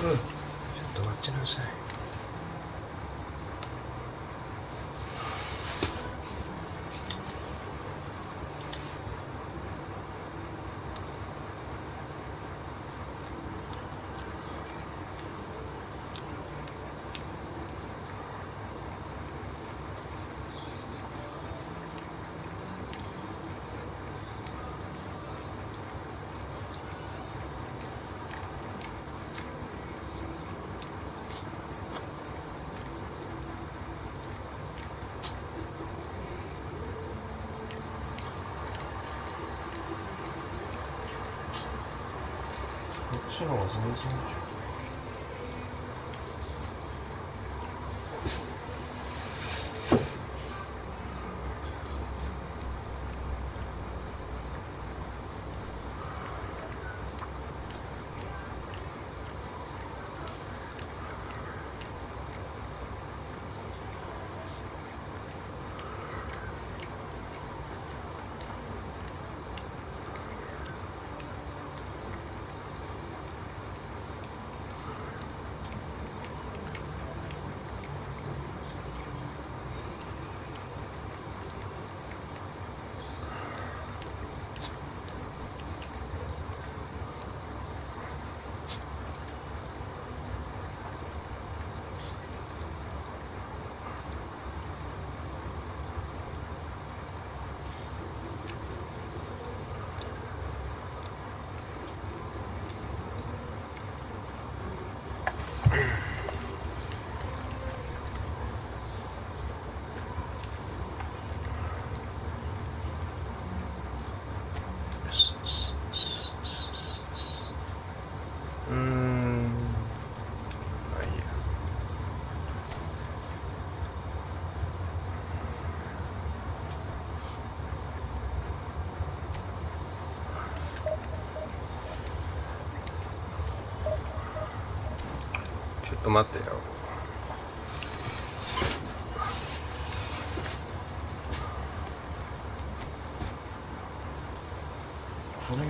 ちょっと待ちなさい。こっちの方が全然いいじゃん。ちょっと待ってよ。これは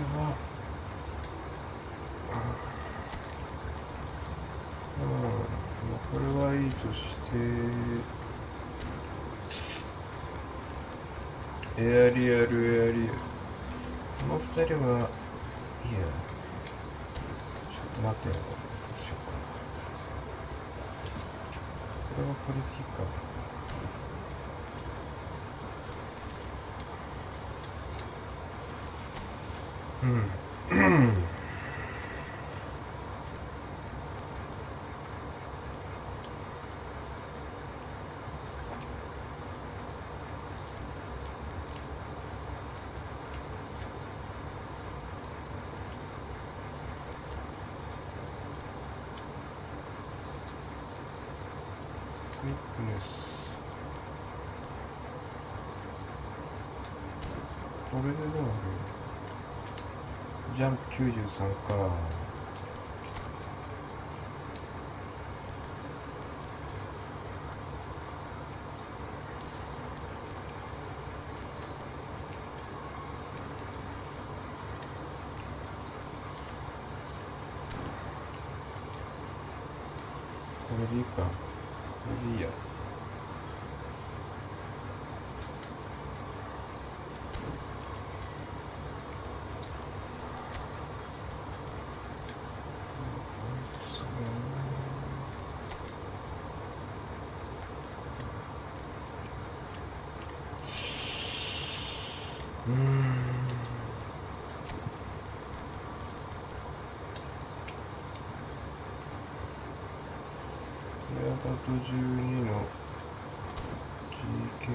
これはいいとして、エアリアルこの2人はいや、ちょっと待ってよ。どうしようかな。これはこれでいいか。ウィックネス。これでどうなる？ジャンプ93か。これでいいか。これでいいや。レアバート12の GK4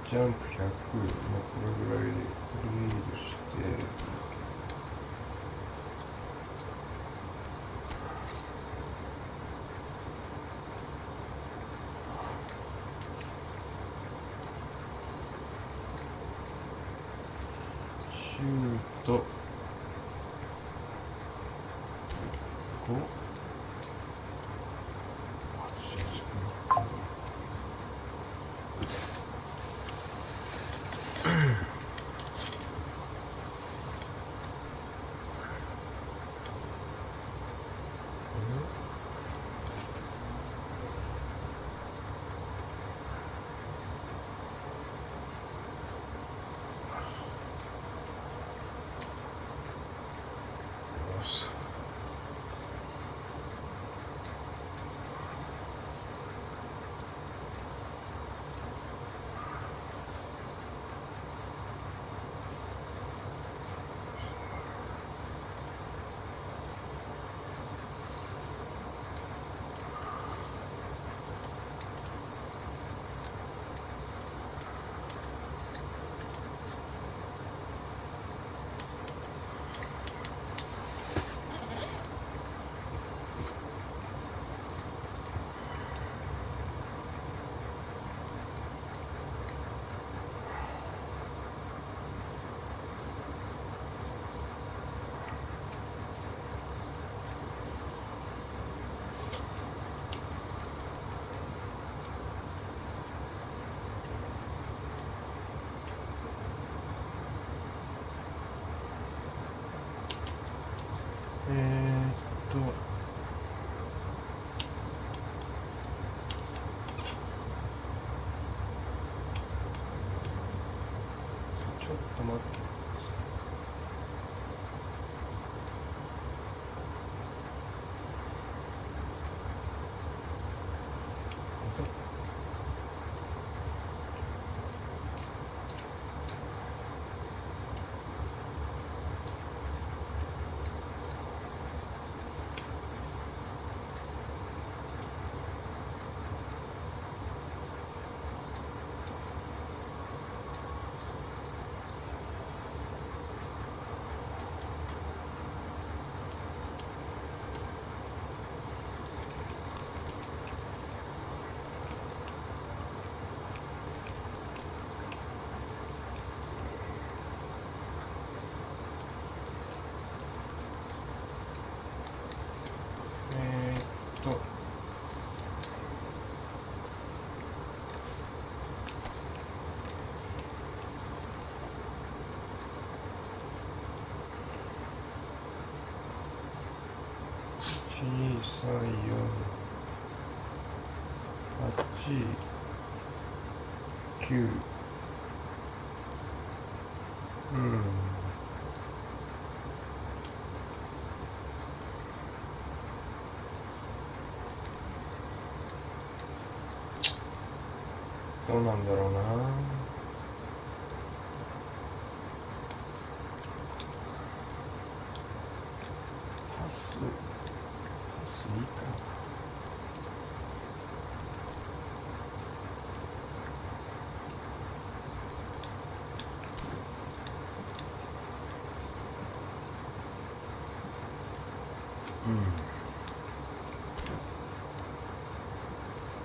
ジャンプ100、これぐらいでリードしてシュート5。ちょっと待ってください。1、2、3、4、8、9、どうなんだろうな。パスいいか。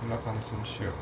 こんな感じにしよう。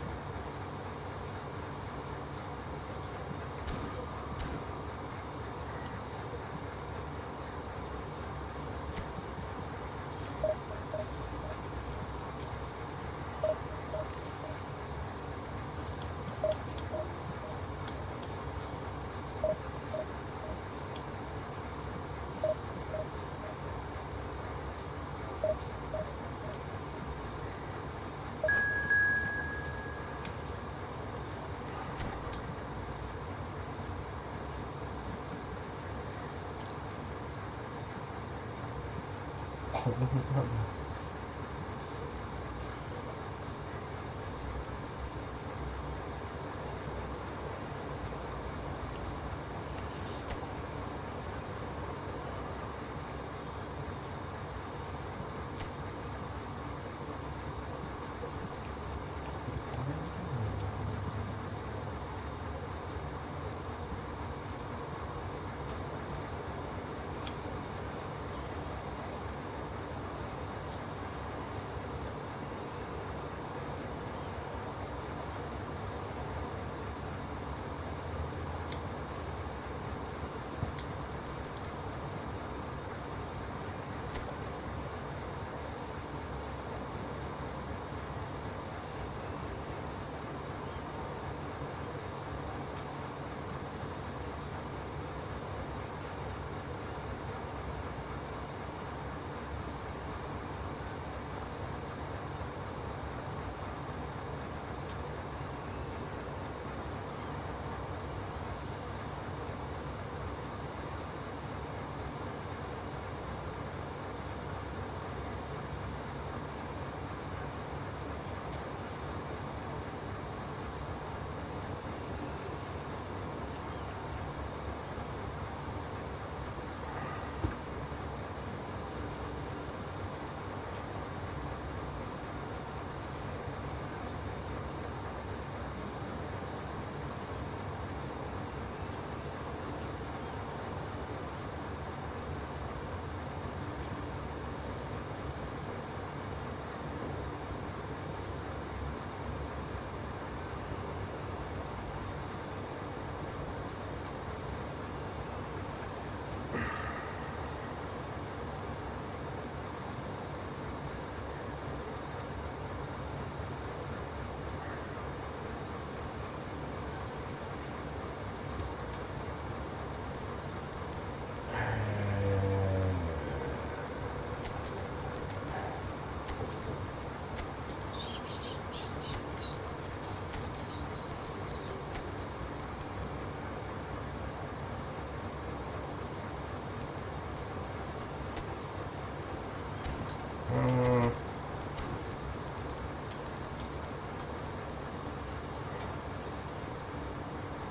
子供なんだ。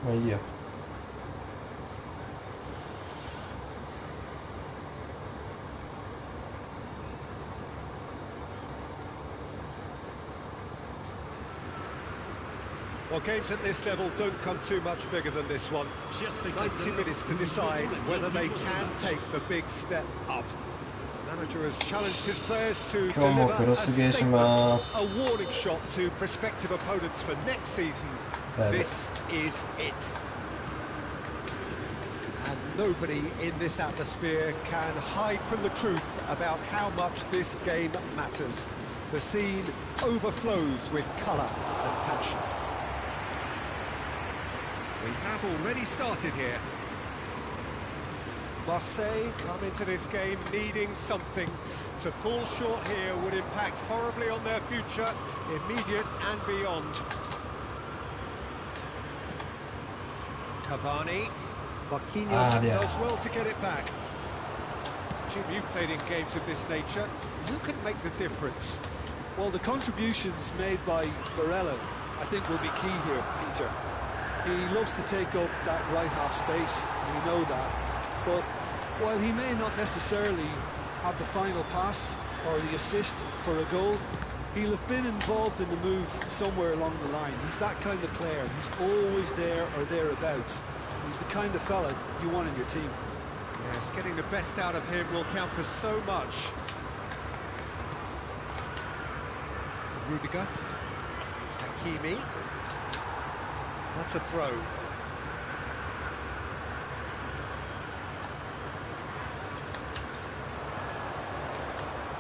まあいいや。Well, games at this level don't come too much bigger than this one. 90 minutes to decide whether they can take the big step up. The manager has challenged his players to deliver a statement, a warning shot to prospective opponents for next season. This is it. And nobody in this atmosphere can hide from the truth about how much this game matters. The scene overflows with colour and passion. We have already started here. Marseille come into this game needing something. To fall short here would impact horribly on their future, immediate and beyond. Cavani. Marquinhos does well to get it back. Jim, you've played in games of this nature. Who can make the difference? Well, the contributions made by Barella, I think, will be key here, Peter. He loves to take up that right half space, we know that. But while he may not necessarily have the final pass or the assist for a goal, he'll have been involved in the move somewhere along the line. He's that kind of player. He's always there or thereabouts. He's the kind of fella you want in your team. Yes, getting the best out of him will count for so much. Rudiger. Hakimi. That's a throw.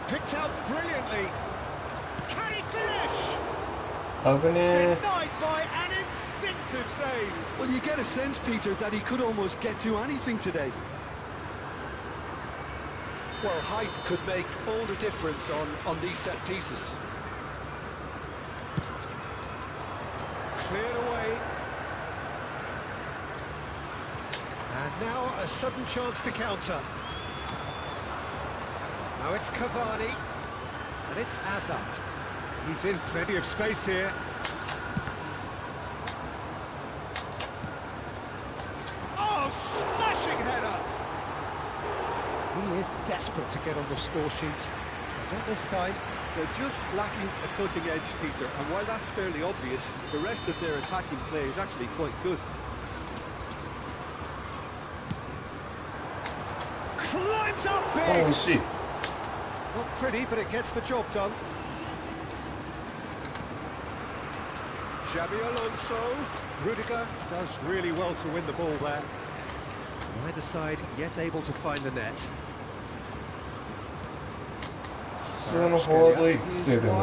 Picked out brilliantly. Can he finish? Denied by an instinctive save. Well, you get a sense, Peter, that he could almost get to anything today. Well, height could make all the difference on these set pieces. Cleared away. And now a sudden chance to counter. Now it's Cavani. And it's Hazard. He's in plenty of space here. Oh, smashing header! He is desperate to get on the score sheet. But not this time. They're just lacking a cutting edge, Peter, and while that's fairly obvious, the rest of their attacking play is actually quite good. Climbs up big! Oh, shit. Not pretty, but it gets the job done. Xabi Alonso. Rudiger does really well to win the ball there. Neither side yet able to find the net. 普通のフォワード育成でも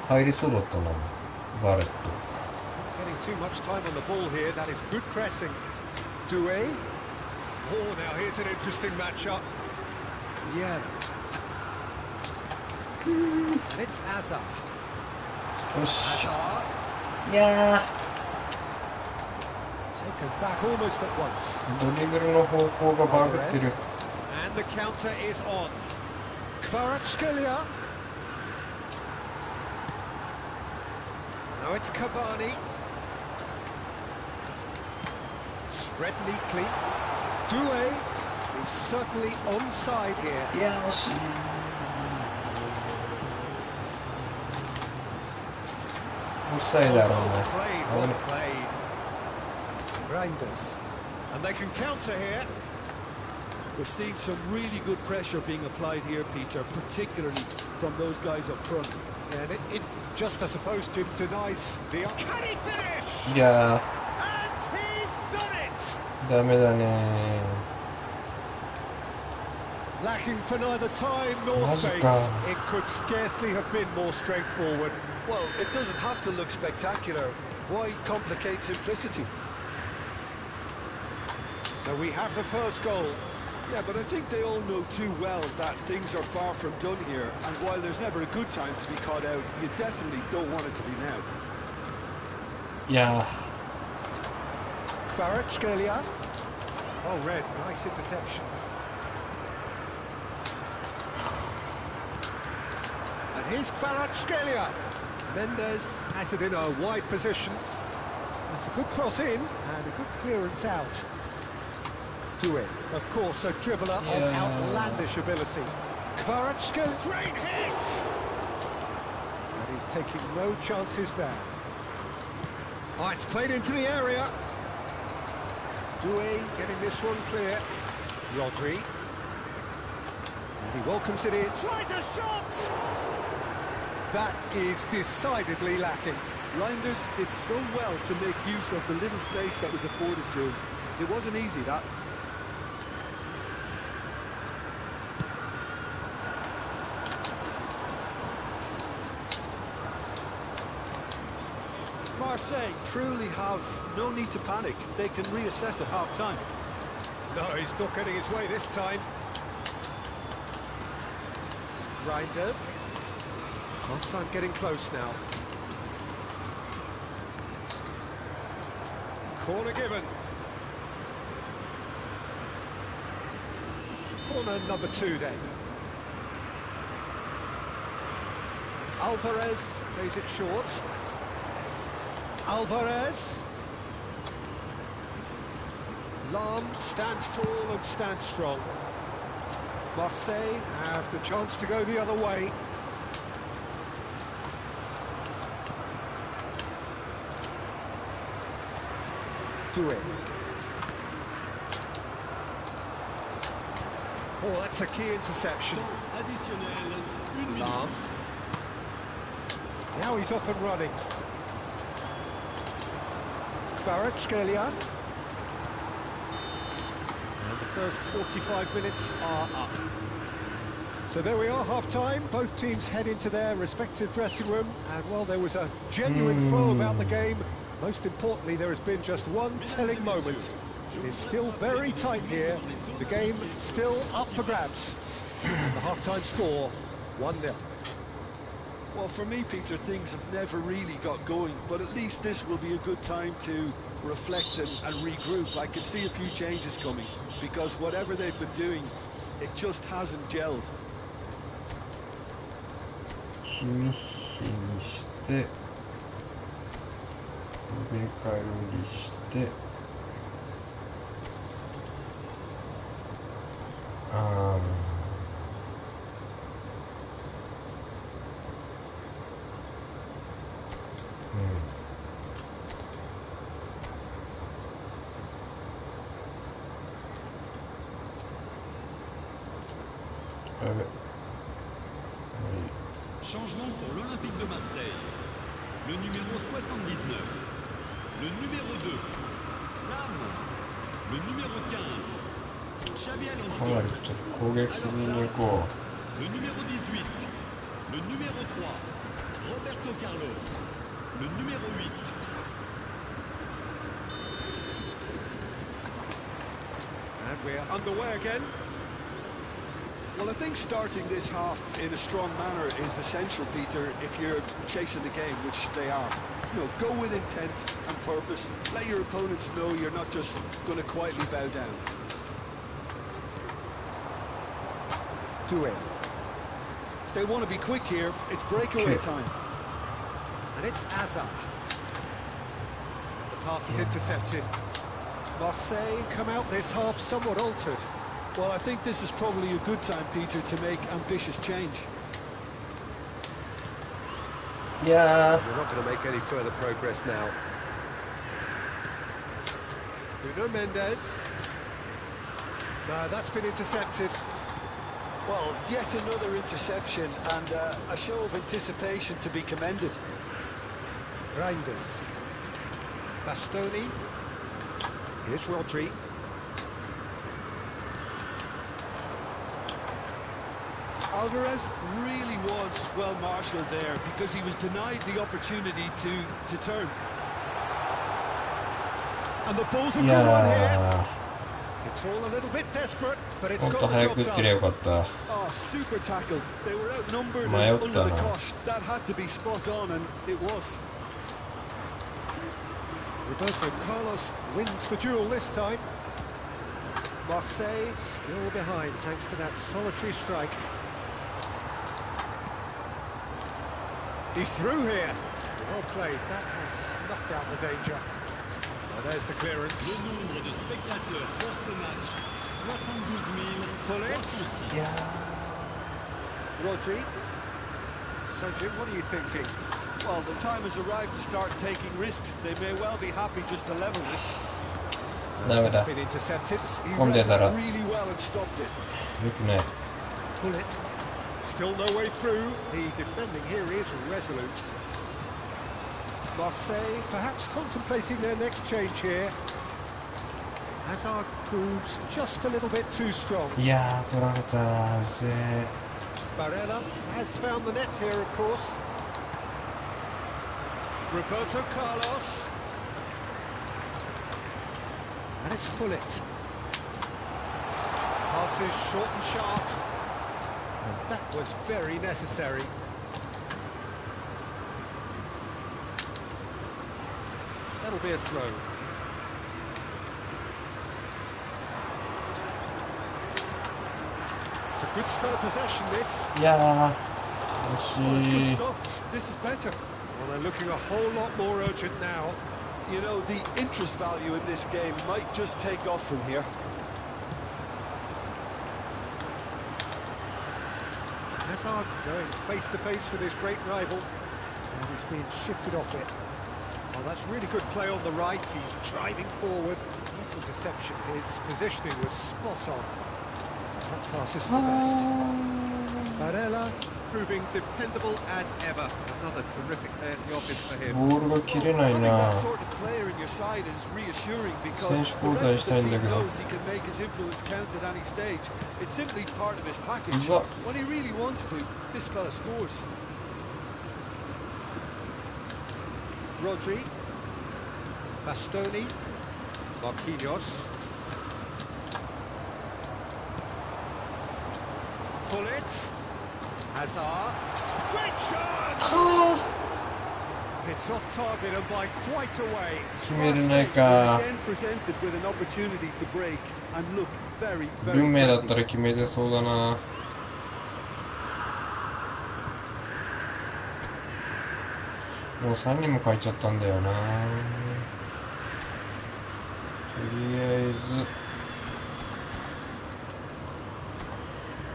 入りそうだったな、バレット。Getting too much time on the ball here. That is good pressing. Doué. Oh, now here's an interesting matchup. Yeah. And it's Hazard. よし。 Hazard. いやー。 Taken back almost at once. ドリブルの方向がバグってる。 And the counter is on. Kvaratskhelia. Now it's Cavani. Spread neatly. Doué is certainly onside here. いや、惜しい。オフサイドだろうね。 Well played. Grinders. And they can counter here. We're seeing some really good pressure being applied here, Peter, particularly from those guys up front. And it just, I suppose, denies the... Can he finish? いや And he's done it! ー、ダメだね Lacking for neither time nor space. It could scarcely have been more straightforward. Well, it doesn't have to look spectacular. Why complicate simplicity? So we have the first goal. Yeah, but I think they all know too well that things are far from done here, and while there's never a good time to be caught out, you definitely don't want it to be now. いや Kvaratskhelia. Oh, red, nice interception. And here's Kvaratskhelia. Mendes has it in a wide position. That's a good cross in and a good clearance out. Do it. Of course, a dribbler of outlandish ability. Kvaratskhelia, great hit! And he's taking no chances there. Oh, it's played into the area. Doué getting this one clear. Rodri. And he welcomes it in. Tries a shot! That is decidedly lacking. Reinders did so well to make use of the little space that was afforded to him. It wasn't easy, that. Marseille truly have no need to panic. They can reassess at half-time. No, he's not getting his way this time. Reinders. Half-time getting close now. Corner given. Corner number 2 then. Alvarez plays it short. Alvarez. Lam stands tall and stands strong. Marseille have the chance to go the other way. Doué. Oh, that's a key interception. Lam. Now he's off and running. Kvaratskhelia. And the first 45 minutes are up. So there we are, half-time. Both teams head into their respective dressing room. And while there was a genuine flow about the game, most importantly, there has been just one telling moment. It is still very tight here. The game still up for grabs. The half-time score, 1-0. Well, for me, Peter, things have never really got going, but at least this will be a good time to reflect and regroup. I can see a few changes coming, because whatever they've been doing, it just hasn't gelled. 日にして入れ替え売りしてChangement pour l'Olympique de Marseille. Le numéro 79. Le numéro 2. Lam. Le numéro 15. Xabi Alonso. Le numéro 18. Le numéro 3. Roberto Carlos. Le numéro 8. And we're underway again. Well, I think starting this half in a strong manner is essential, Peter, if you're chasing the game, which they are. You know, go with intent and purpose. Let your opponents know you're not just going to quietly bow down. Doué. They want to be quick here. It's breakaway time. And it's Azar. The pass is intercepted. Marseille come out this half somewhat altered. Well, I think this is probably a good time, Peter, to make ambitious change. Yeah. We're not going to make any further progress now. Nuno Mendes. No, that's been intercepted. Well, yet another interception and a show of anticipation to be commended. Reinders. Bastoni. Here's Rodri. Alvarez really was well marshalled there because he was denied the opportunity to turn. And the ball's a good one here. It's all a little bit desperate, but it's got the job done. Oh, super tackle. They were outnumbered and under the cosh. That had to be spot on, and it was. Roberto Carlos wins the duel this time. Marseille still behind thanks to that solitary strike. He's through here. Well played. That has snuffed out the danger. there's the clearance. Le nombre de spectateurs pour ce match, 72 Pull it. いや Rodri. So, Jim, what are you thinking? Well, the time has arrived to start taking risks. They may well be happy just to level this. ーダメだ Been intercepted. He 混ん read でたら that really well and stopped it. よくない Pull it. Still no way through. The defending here is resolute. Marseille perhaps contemplating their next change here. Hazard proves just a little bit too strong. いやー取られたうぜ Barella has found the net here, of course. Roberto Carlos. And it's Hullet. Passes short and sharp. And that was very necessary. That'll be a throw. It's a good spell of possession, this. いやー Well, 惜 good しい stuff. This is better. Well, they're looking a whole lot more urgent now. You know, the interest value in this game might just take off from here. Hazard going face to face with his great rival, and he's being shifted off it. Well, that's really good play on the right. He's driving forward. Nice interception. His positioning was spot on. That pass isn't the best. Barella proving dependable as ever. Another terrific day at the office for him. ボールが切れない Having な that sort of player in your side is reassuring 選 because 手 the 交代 rest し of たい the んだ team けど knows he can make his influence count at any stage. It's simply part of his package. うわ When he really wants to, this fella scores. Rodri. Bastoni. Marquinhos. Pull it. Hazard. Great chance! It's off target and by quite a way. 決めれないか Again presented with an opportunity to break and look very, 運 very 命だった threatening. ら決めてそうだなもう3人も書いちゃったんだよなとりあえず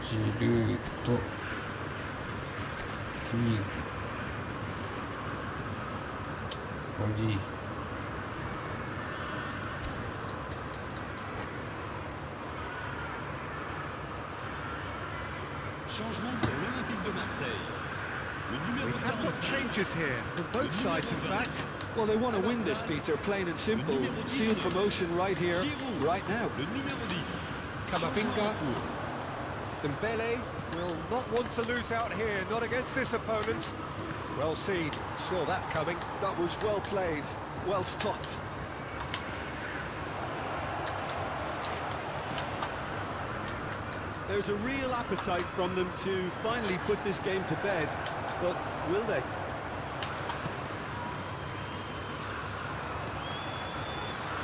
ジルーとフィーグボディ Changement pour l'Olympique de Marseille. Le numéro We have got 45, changes here from both sides, in fact. Well, they want to win this, Peter, plain and simple. Seal promotion right here, right now. le numéro 10. Camavinga. Dembele will not want to lose out here, not against this opponent. Well seen, saw that coming. That was well played, well stopped. There's a real appetite from them to finally put this game to bed, but will they?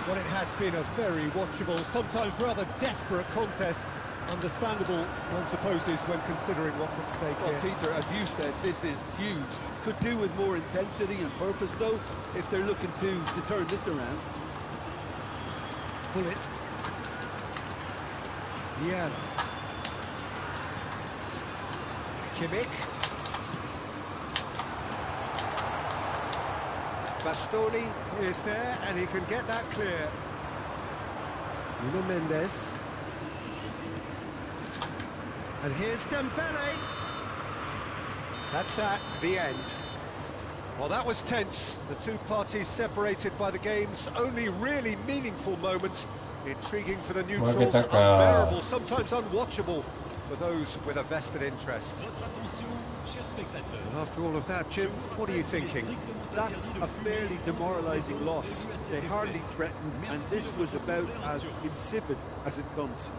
Well, it has been a very watchable, sometimes rather desperate contest. Understandable, one supposes, when considering what's at stake Well, here. Peter, as you said, this is huge. Could do with more intensity and purpose, though, if they're looking to turn this around. Pull it. Yeah. Kimmich. Bastoni is there, and he can get that clear. Nuno Mendes. And here's Dembele. That's that, the end. Well, that was tense. The two parties separated by the game's only really meaningful moment. Intriguing for the neutrals, unbearable, sometimes unwatchable for those with a vested interest. Votre attention, chers spectateurs. And after all of that, Jim, what are you thinking? That's a fairly demoralising loss. They hardly threatened, and this was about as insipid as it comes.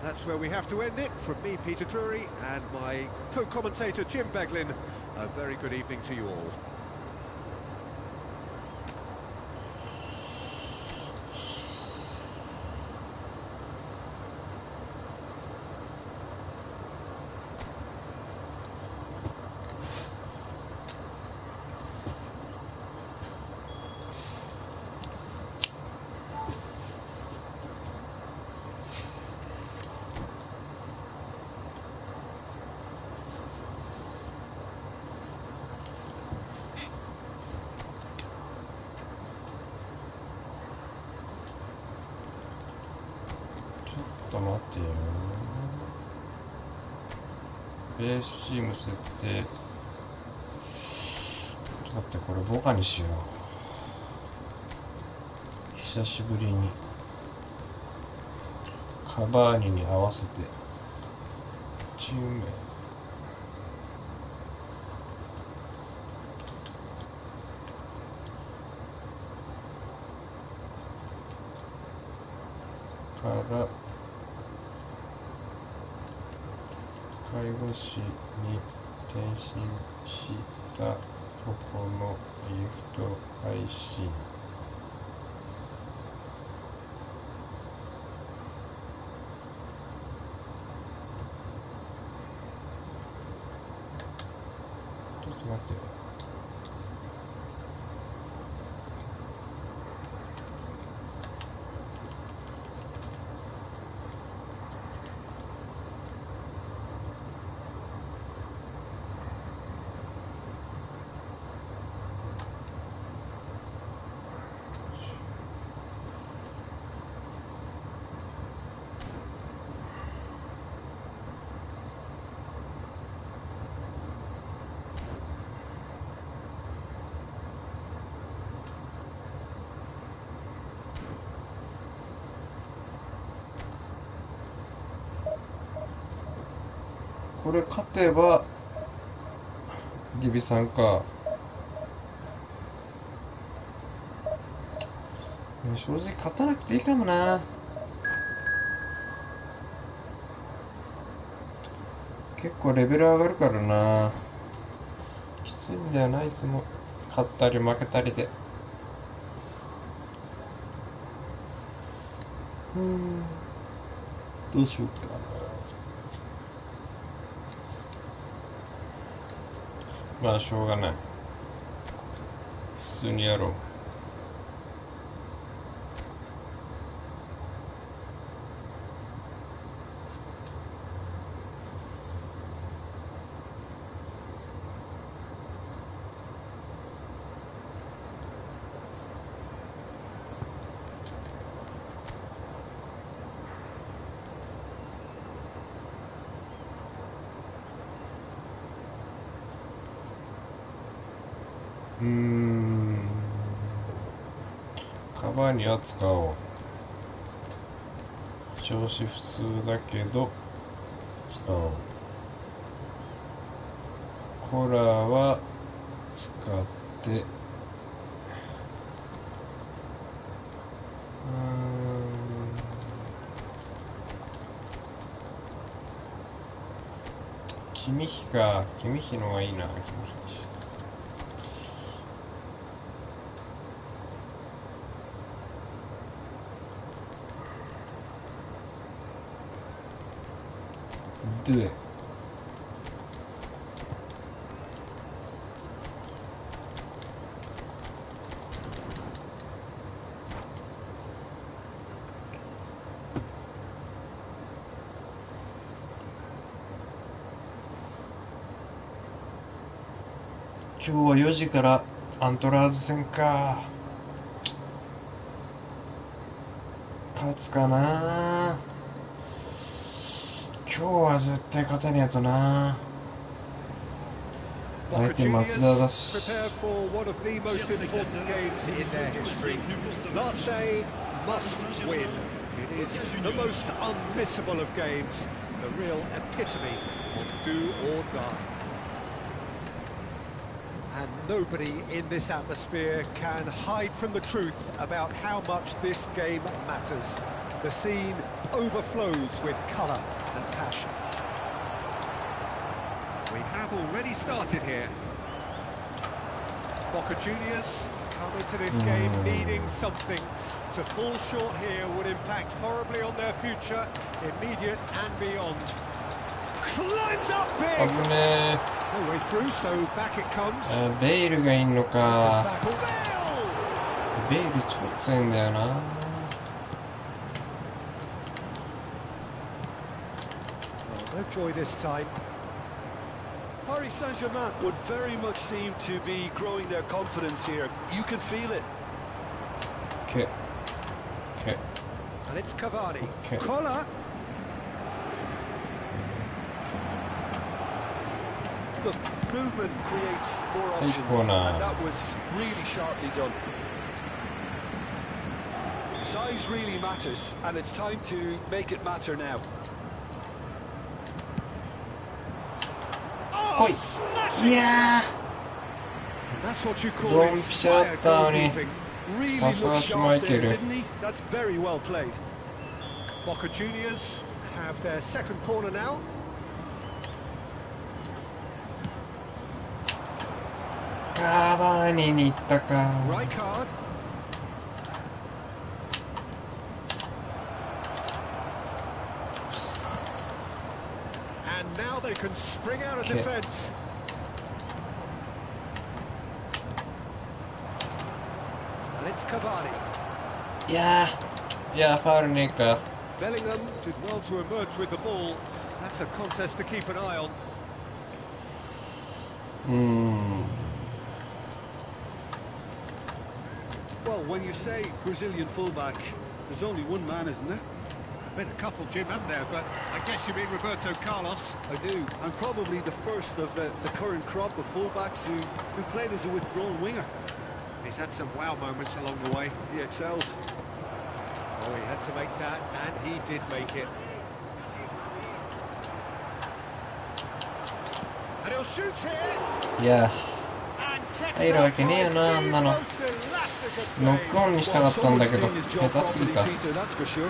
That's where we have to end it. From me, Peter Drury, and my co-commentator, Jim Beglin. A very good evening to you all. 待ってよ。ベースチーム設定。ちょっと待って、これボカにしよう。久しぶりにカバーニに合わせてチーム名から介護士に転身した男のイーフト配信。ちょっと待ってよ。これ勝てばディビさんか。正直勝たなくていいかもな。結構レベル上がるからな。きついんだよな、いつも勝ったり負けたりで。どうしようか。まあしょうがない。普通にやろう。カバーには使おう。調子普通だけど使おう。コラは使って君比か。君比の方がいいな。君比で今日は4時からアントラーズ戦か。勝つかな。今日は絶対勝たねえとな。相手松田だし。And nobody in this atmosphere can hide from the truth about how much this game matters. The scene overflows with colour and passion. We have already started here. Boca Juniors come into this game needing something. To fall short here would impact horribly on their future, immediate and beyond. Climbs up big! No way through, so back it comes. ベイルがいんのか。ベイル超強いんだよな。No joy this time. Paris Saint-Germain would very much seem to be growing their confidence here. You can feel it. Okay. And it's Cavani. Okay. Collar. Look, movement creates more Hey, options, corner. and that was really sharply done. Size really matters, and it's time to make it matter now. 来い。いや That's what you call ドンピシャだったのに Really さすが looked シュマイ sharp ケ there, ル didn't he? That's very well played. Boca Juniors have their second corner now. カバーニに行ったか。 Right card. And now they can spring out of Okay. defence. And it's Cavani. いやファウルねえか。 Bellingham did well to emerge with the ball. That's a contest to keep an eye on. うーん。 Well, when you say Brazilian fullback, there's only one man, isn't there? Been a couple, Jim, haven't there? But I guess you mean Roberto Carlos. I do, and probably the first of the current crop of fullbacks who played as a withdrawn winger. He's had some wow moments along the way. He excels. Oh, he had to make that, and he did make it. And he'll shoot here. いや And kept 入るわけねえよな、あんなの。 the most elastic of ノックオンにしたかったんだけど、 Well, someone's doing his job 下手すぎ properly, た。 Peter, that's for sure.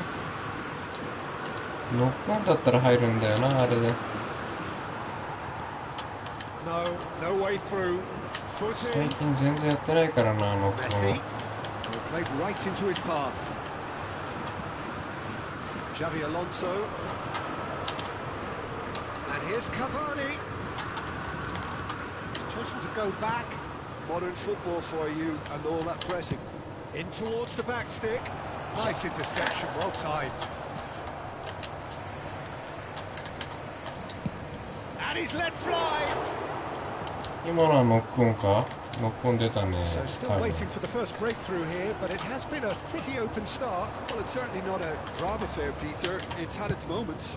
ノックオンだったら入るんだよな、あれで。 No way through. Foot 最 in. 近全然やってないからな、ノックオン Messi. は。 Played right into his path. Xavi Alonso. And here's Cavani. Chosen to go back. Modern football for you and all that pressing. In towards the back stick. Nice interception, well timed. And he's let fly. 今のはノックオンか？ノックオン出たね。 So still 多分 waiting for the first breakthrough here, but it has been a pretty open start. Well, it's certainly not a grab affair, Peter. It's had its moments.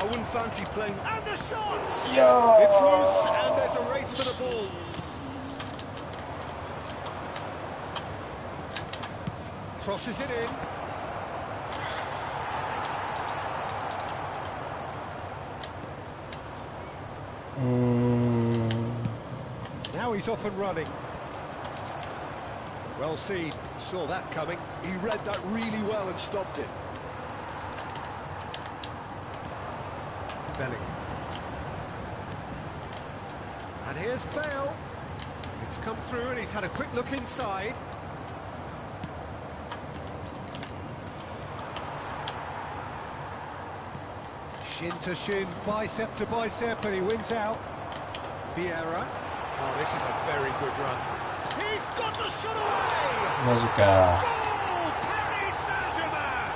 I wouldn't fancy playing. And the shots! いや It's loose, and there's a race for the ball. Crosses it in. Now he's off and running. Well seen, saw that coming. He read that really well and stopped it. Bellingham. And here's Bale. It's come through and he's had a quick look inside. Shin to shin, bicep to bicep, and he wins out. Vieira. Oh, this is a very good run. He's got the shot away! マジか。 Goal! Paris Saint-Germain!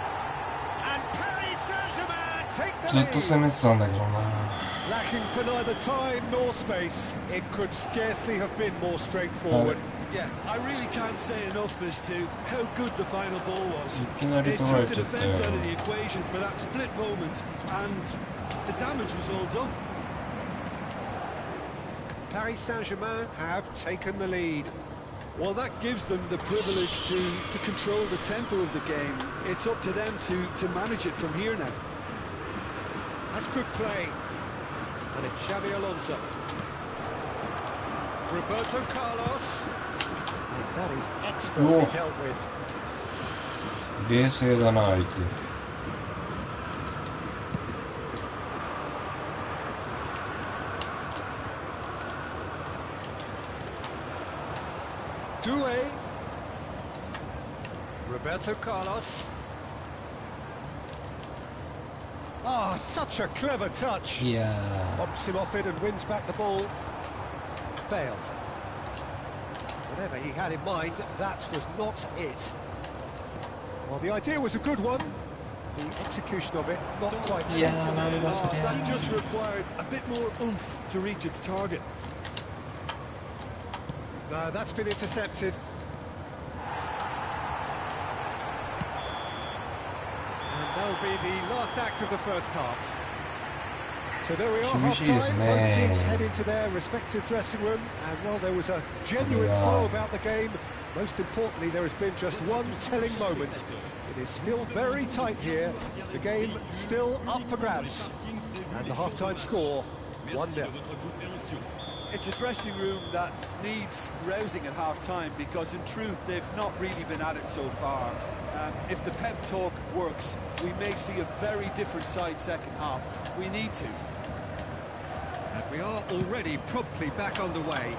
And Paris Saint-Germain take the ずっと lead. 攻めてたんだけどな。 Lacking for neither time nor space, it could scarcely have been more straightforward. Yeah, I really can't say enough as to how good the final ball was. いきなり It 取られ took ち the ゃった defence よ。 out of the equation for that split moment, and the damage was all done. Paris Saint-Germain have taken the lead. Well, that gives them the privilege to control the tempo of the game. It's up to them to manage it from here now. That's good play. And it's Xavi Alonso. Roberto Carlos. And that is expertly Whoa. dealt with. 冷静だな、相手。 Doué. Roberto Carlos. Ah, such a clever touch. いや Bumps him off it and wins back the ball. Bale. Whatever he had in mind, that was not it. Well, the idea was a good one. The execution of it, not quite ー。い so. やー、なんだそりゃ。 That just required a bit more oomph to reach its target. No, that's been intercepted. And that'll be the last act of the first half. So there we are, half time. Both teams head into their respective dressing room, and while there was a genuine flow about the game, most importantly, there has been just one telling moment. It is still very tight here. The game still up for grabs, and the half-time score 1-0. It's a dressing room that needs rousing at half-time because, in truth, they've not really been at it so far. If the pep talk works, we may see a very different side second half. We need to. And we are already promptly back underway.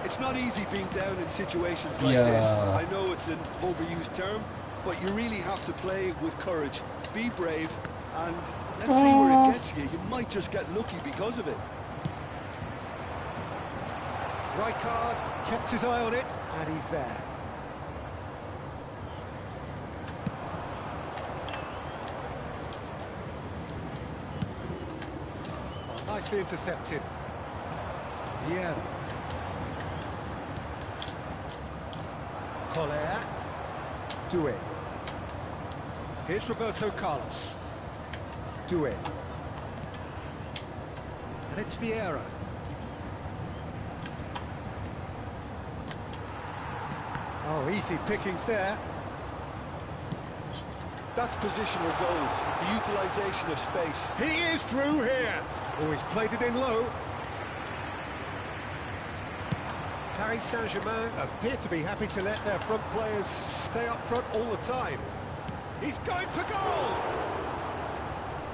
It's not easy being down in situations like this. I know it's an overused term, but you really have to play with courage. Be brave, and let's see where it gets you. You might just get lucky because of it. Rijkaard kept his eye on it, and he's there. Oh, nicely intercepted. Yeah. Collier. Doué. Here's Roberto Carlos. Doué. And it's Vieira. Oh, easy pickings there. That's positional goal, the utilisation of space. He is through here. Oh, he's played it in low. Paris Saint-Germain appear to be happy to let their front players stay up front all the time. He's going for goal!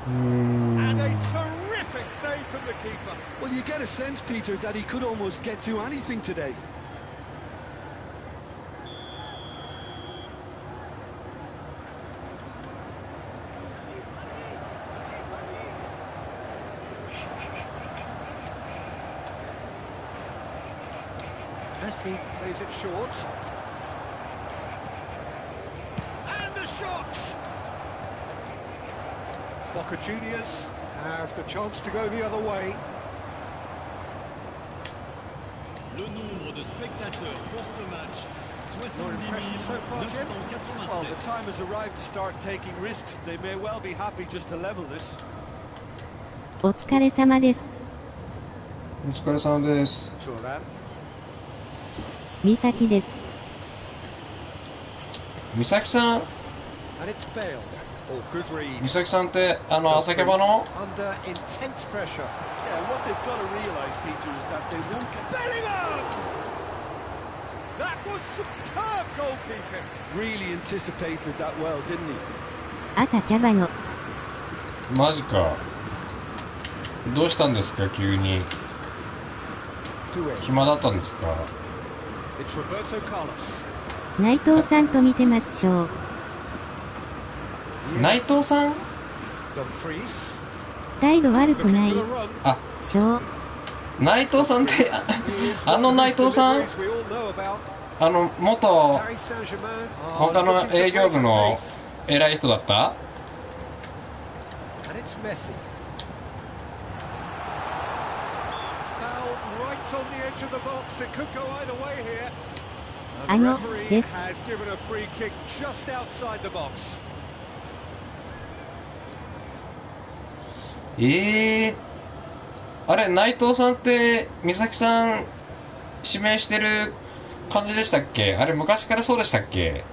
And a terrific save from the keeper. Well, you get a sense, Peter, that he could almost get to anything today. Messi plays it short. And the shot! Boca Juniors have the chance to go the other way. Le nombre de spectateurs pour ce match, Your impression so far, Jim? Well, the time has arrived to start taking risks. They may well be happy just to level this. お疲れ様です。お疲れ様です。美咲です。美咲さん？ And it's Bale. Oh, good read. 美咲さんって朝キャバの？ Under intense pressure. Yeah, what they've got to realise, Peter, is that they won't get... Bellingham! That was superb goalkeeping. Really anticipated that well, didn't he? 朝キャバの。マジか。どうしたんですか急に。暇だったんですか。It's Roberto Carlos. 内藤さんと見てますしょう。内藤さん？ Dumfries. 態度悪くない。あ、しょう。内藤さんって内藤さん？元他の営業部の偉い人だった？ And it's Messi. On the edge of the box, it could go either way here. And the referee has given a free kick just outside the box. あれ内藤さんって美咲さん指名してる感じでしたっけ？あれ昔からそうでしたっけ？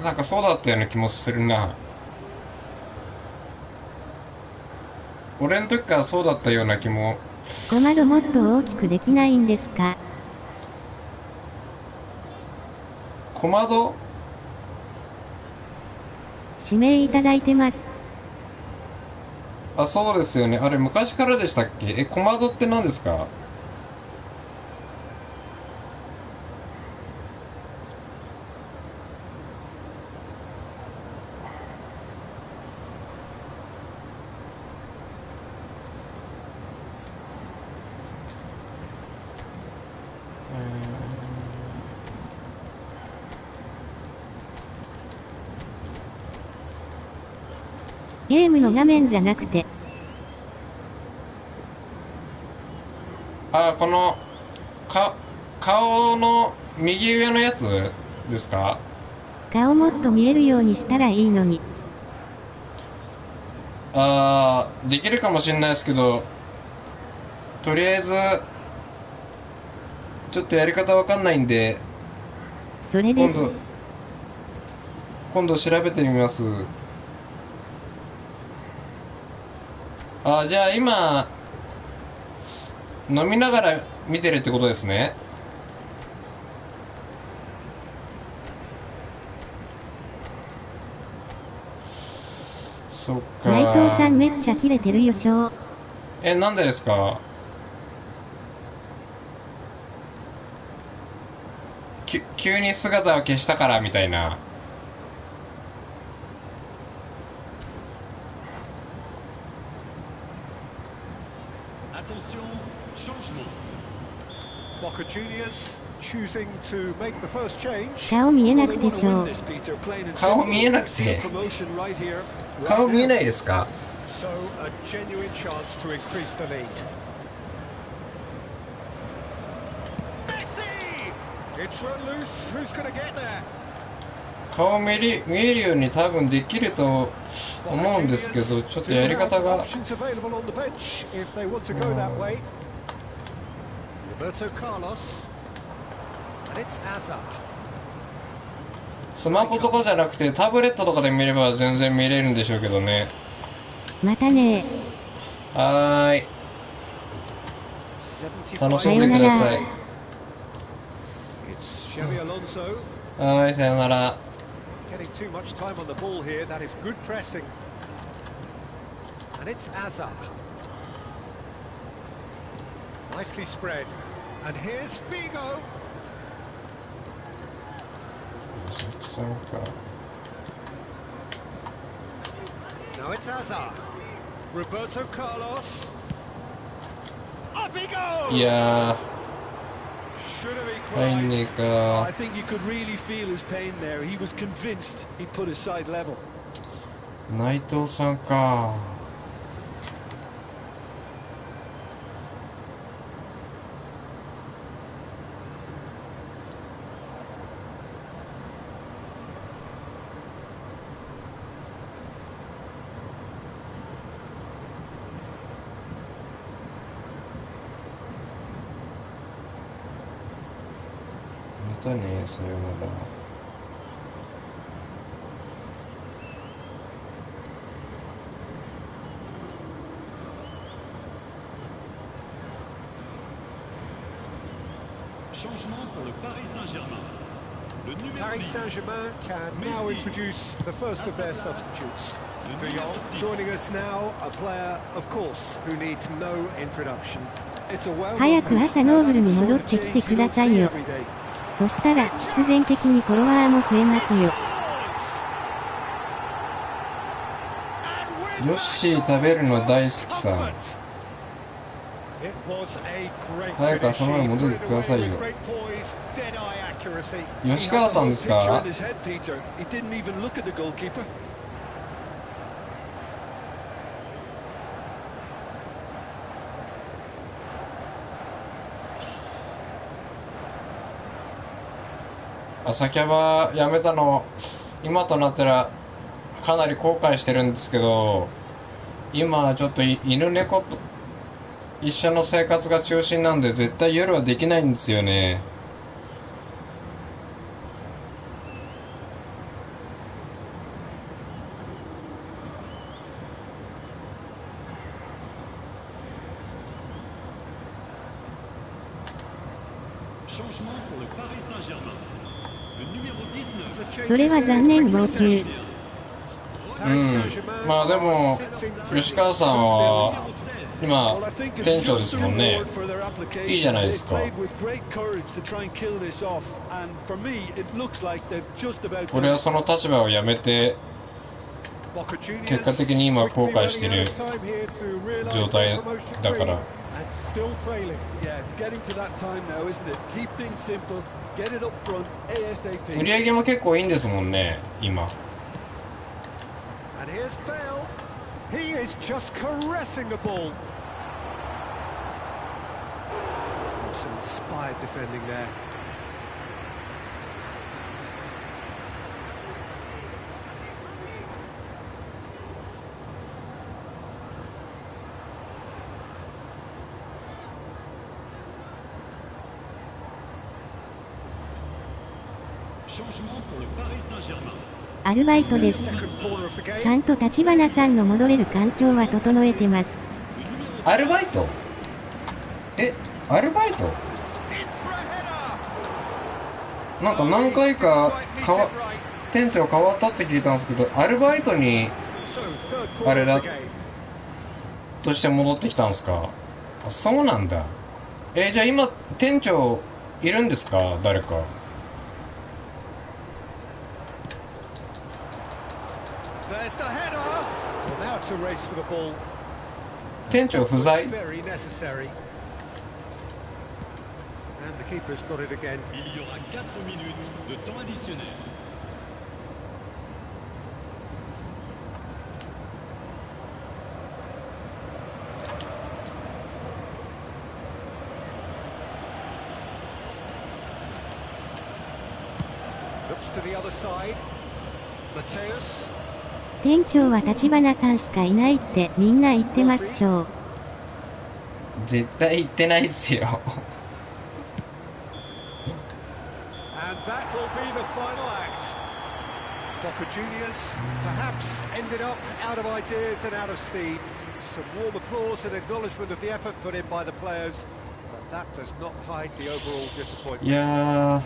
なんかそうだったような気もするな。俺の時からそうだったような気も。小窓もっと大きくできないんですか？小窓？指名いただいてます。あ、そうですよね。あれ昔からでしたっけ？小窓って何ですか？ゲームの画面じゃなくて。この顔の右上のやつですか？顔もっと見えるようにしたらいいのに。できるかもしれないですけど、とりあえずちょっとやり方わかんないんで、それです。今度調べてみます。じゃあ今飲みながら見てるってことですね。そっか。内藤さんめっちゃキレてるよしょ。なんでですか。急に姿を消したからみたいな。Attention, changement. Boca Juniors choosing to make the first change. 顔見えなくてしょう。顔見えなくて。顔見えないですか。 So a genuine chance to increase the lead. Messi! It's run loose. Who's going to get there? 顔見えるように多分できると思うんですけど、ちょっとやり方が。Options available on the bench if they want to go that way. Roberto Carlos. And it's Hazard. スマホとかじゃなくてタブレットとかで見れば全然見れるんでしょうけどね。またねはーい。楽しんでください。はい、さよなら。Getting too much time on the ball here. That is good pressing. And it's Hazard. Nicely spread. And here's Figo. そうか。 Now it's Hazard. Roberto Carlos. Up he goes. いやー、入んねえか。 I think you could really feel his pain there. He was convinced he'd put his side level. 内藤さんか。またね、さよなら。Changement pour le Paris Saint-Germain. Le numéro Paris 10. Saint-Germain can now introduce the first of their substitutes. De Jong joining us now, a player, of course, who needs no introduction. 早く朝ノーブルに戻ってきてくださいよ。そしたら必然的にフォロワーも増えますよ。ヨッシー食べるの大好きさ。早くその前に戻ってくださいよ。吉川さんですか。朝キャバやめたの今となったらかなり後悔してるんですけど、今ちょっと犬猫と一緒の生活が中心なんで絶対夜はできないんですよね。それは残念号泣。まあでも吉川さんは今店長ですもんね。いいじゃないですか。俺はその立場をやめて結果的に今後悔してる状態だから。売り上げも結構いいんですもんね今。And here's Bale. He is just caressing the ball. Oh, some inspired defending there. changement pour le Paris Saint-Germain. アルバイトです。ちゃんと立花さんの戻れる環境は整えてます。アルバイト？アルバイト？なんか何回か店長変わったって聞いたんですけど、アルバイトにあれだとして戻ってきたんですか？あ、そうなんだ。じゃあ今店長いるんですか？誰か。店長不在？ And the keeper's got it again. Il y aura 4 minutes de temps additionnel. Looks to the other side. Mateus. 店長は立花さんしかいないってみんな言ってますしょう。絶対言ってないっすよ。And that will be the final act. Boca Juniors perhaps ended up out of ideas and out of steam. Some warm applause and acknowledgement of the effort put in by the players, but that does not hide the overall disappointment. いや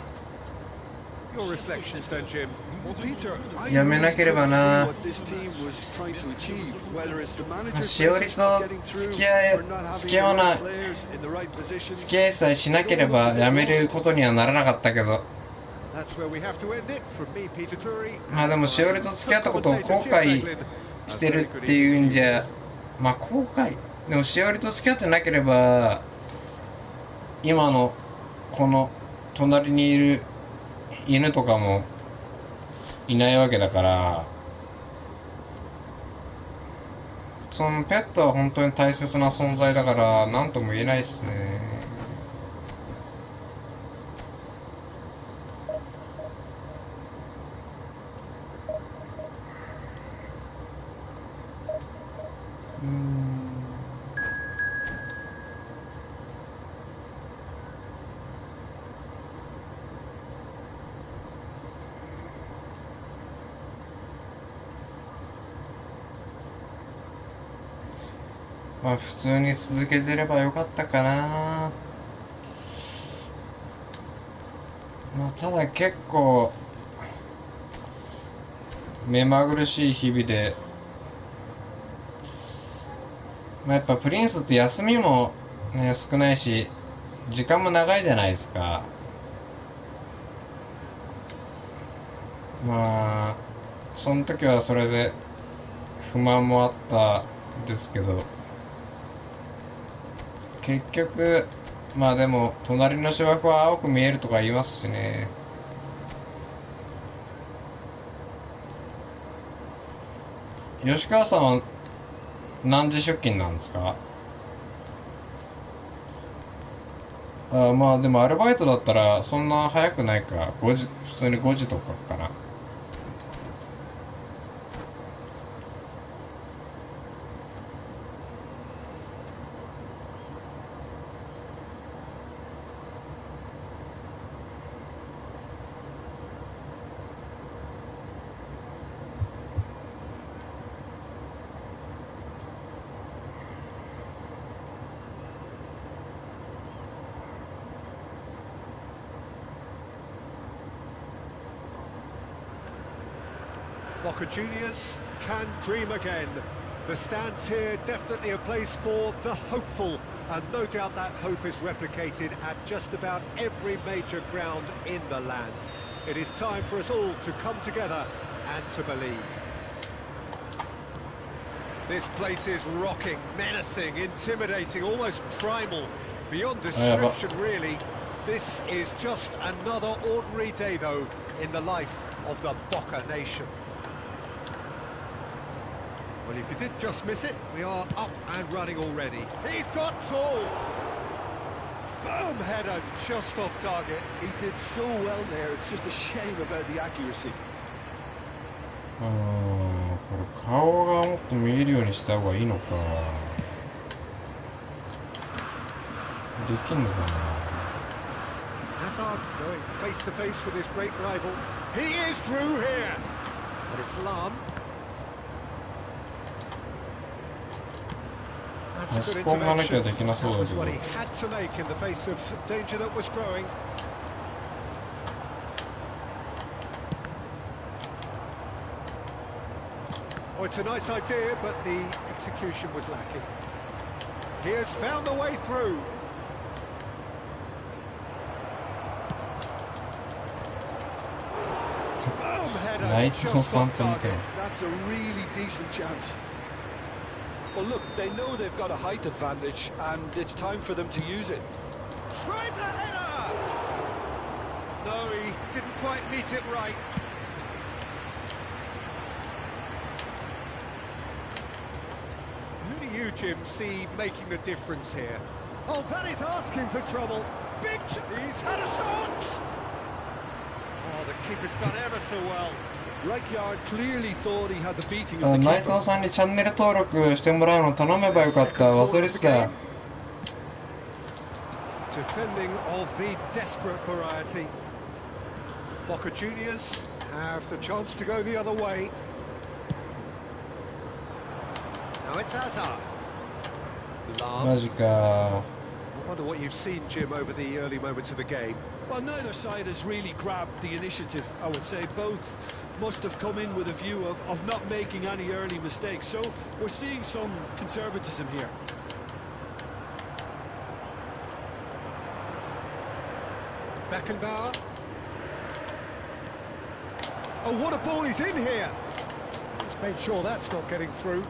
Your reflections then, Jim. Well, Peter, I やめなければ couldn't な。 see what this team was trying to achieve, whether it's the manager's しおり message と of getting 付 through き合 or not い having 付き the 合わな right players in the right positions. 付き合いさえしなければやめることにはならなかったけど、 That's where we have to end it. From me, Peter Drury. まあでもしおりと付き合ったことを後悔してるっていうんじゃ、まあ後悔でもしおりと付き合ってなければ今のこの隣にいる犬とかもいないわけだから、そのペットは本当に大切な存在だから何とも言えないっすね。まあ普通に続けてればよかったかな。まあただ結構目まぐるしい日々で、まあやっぱプリンスって休みもね少ないし時間も長いじゃないですか。まあその時はそれで不満もあったんですけど、結局まあでも隣の芝生は青く見えるとか言いますしね。吉川さんは何時出勤なんですか？まあでもアルバイトだったらそんな早くないか。5時、普通に5時とかかな。Boca Juniors can dream again. The stands here definitely a place for the hopeful, and no doubt that hope is replicated at just about every major ground in the land. It is time for us all to come together and to believe. This place is rocking, menacing, intimidating, almost primal, beyond description really. This is just another ordinary day though in the life of the Boca Nation. Well, if you did just miss it, we are up and running already. He's got tall! Firm header, just off target. He did so well there, it's just a shame about the accuracy. これ顔がもっと見えるようにした方がいいのか。できんのかな。Hazard going face to face with his great rival. He is through here. And it's Lam. That's a good intervention. That was what he had to make in the face of danger that was growing. Oh, it's a nice idea, but the execution was lacking. He has found the way through. Firm header, just off target. That's a really decent chance. Well, look, they know they've got a height advantage, and it's time for them to use it. Tries a header! No, he didn't quite meet it right. Who do you, Jim, see making the difference here? Oh, that is asking for trouble. He's had a shot! Oh, the keeper's done ever so well. Reichard clearly thought he had the beating of the 内 keeper. 藤さんにチャンネル登録してもらうの頼めばよかった。忘れてた。 Defending of the desperate variety. Boca Juniors have the chance to go the other way. Now it's Hazard. マジか。 I wonder what you've seen, Jim, over the early moments of the game. Well, neither side has really grabbed the initiative, I would say. Both must have come in with a view of not making any early mistakes. So we're seeing some conservatism here. Beckenbauer. Oh, what a ball he's in here! He's made sure that's not getting through.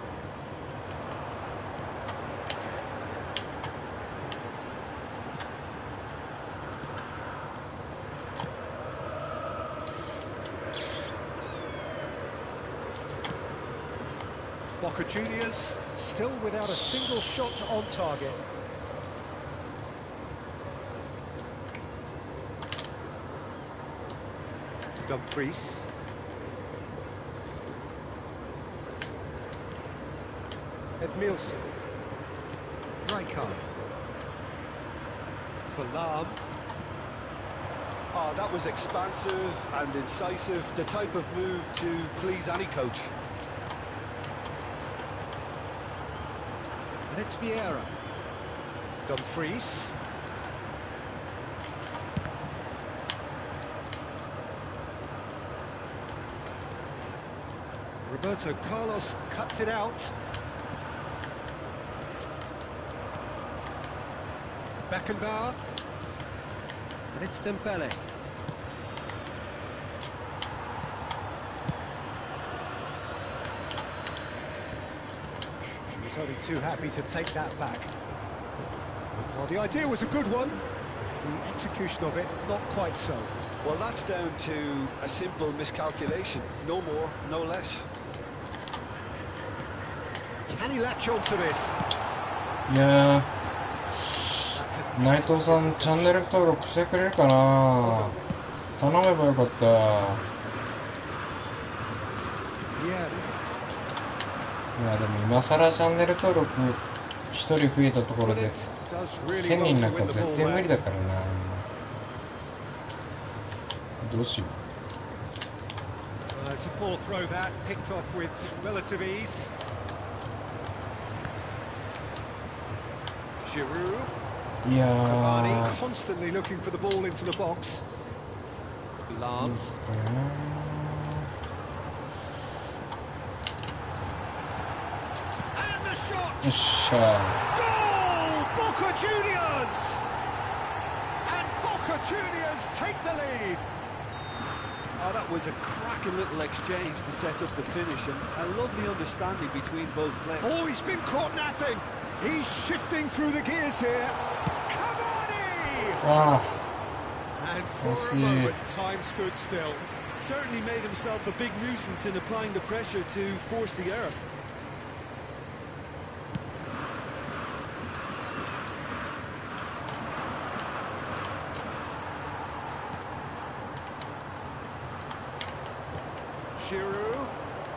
Boca Juniors still without a single shot on target. Dumfries. Edmilson. Rijkaard. For Lam. Oh, that was expansive and incisive, the type of move to please any coach. And it's Vieira. Dumfries. Roberto Carlos cuts it out. Beckenbauer. And it's Dembele. He was only too happy to take that back. Well, the idea was a good one. The execution of it, not quite so. Well, that's down to a simple miscalculation. No more, no less. Can he latch on to this? いやー、内藤さんチャンネル登録してくれるかな。頼めばよかった。いやでも今更チャンネル登録1人増えたところで1000人なんか絶対無理だからな。どうしよう。It's a poor throw that, picked off with relative ease. Giroud. いや Cavani ー、 constantly looking for the ball into the box. Lam. And the よっ shot! しゃ Goal! Boca Juniors! And Boca Juniors take the lead. Oh, that was a cracking little exchange to set up the finish, and a lovely understanding between both players. Oh, he's been caught napping. He's shifting through the gears here. Cavani! ー。あ And for a moment, time stood still. Certainly made himself a big nuisance in applying the pressure to force the error. Giroud.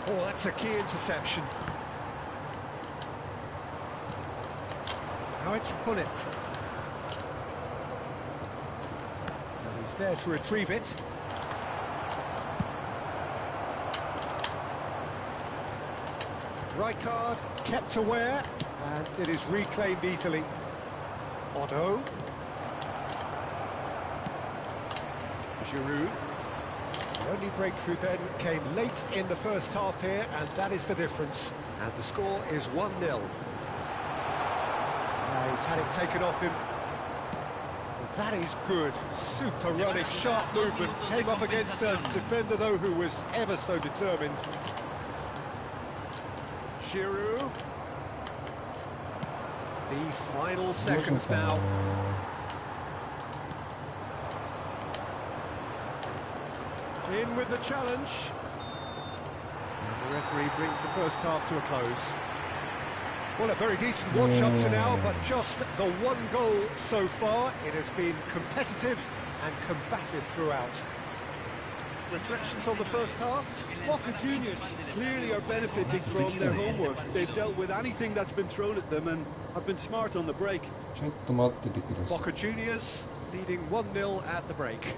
Oh, that's a key interception. Now it's Hullet. there to retrieve it. Right card, kept aware, and it is reclaimed easily. Otto. Giroud. The only breakthrough then came late in the first half here, and that is the difference. And the score is 1-0. He's had it taken off him. That is good. Super running, sharp movement. Came up against a defender, though, who was ever so determined. Giroud. The final seconds now. In with the challenge. And the referee brings the first half to a close. Well, a very decent watch up to now, but just the one goal so far. It has been competitive and combative throughout. Reflections on the first half? Boca Juniors clearly are benefiting from their homework. They've dealt with anything that's been thrown at them and have been smart on the break. ちょっと待っててください。 Boca Juniors leading 1-0 at the break.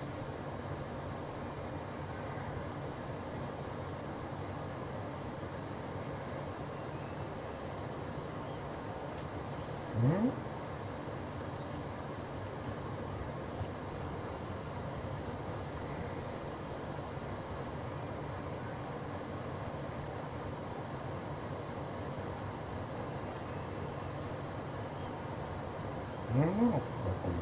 なんなのかこれ。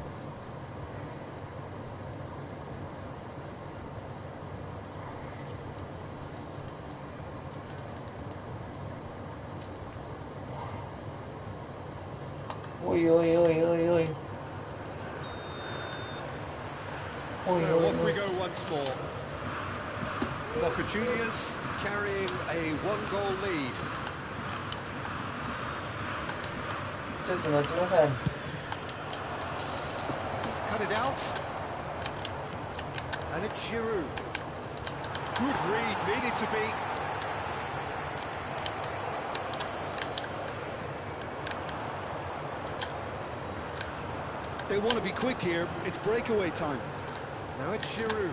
おいおいおいおいおい。So off we go once more. Boca Juniors carrying a one-goal lead. ちょっと待ちなさい。 Cut it out. And it's Giroud. Good read, needed to be. They want to be quick here. It's breakaway time. Now it's Giroud.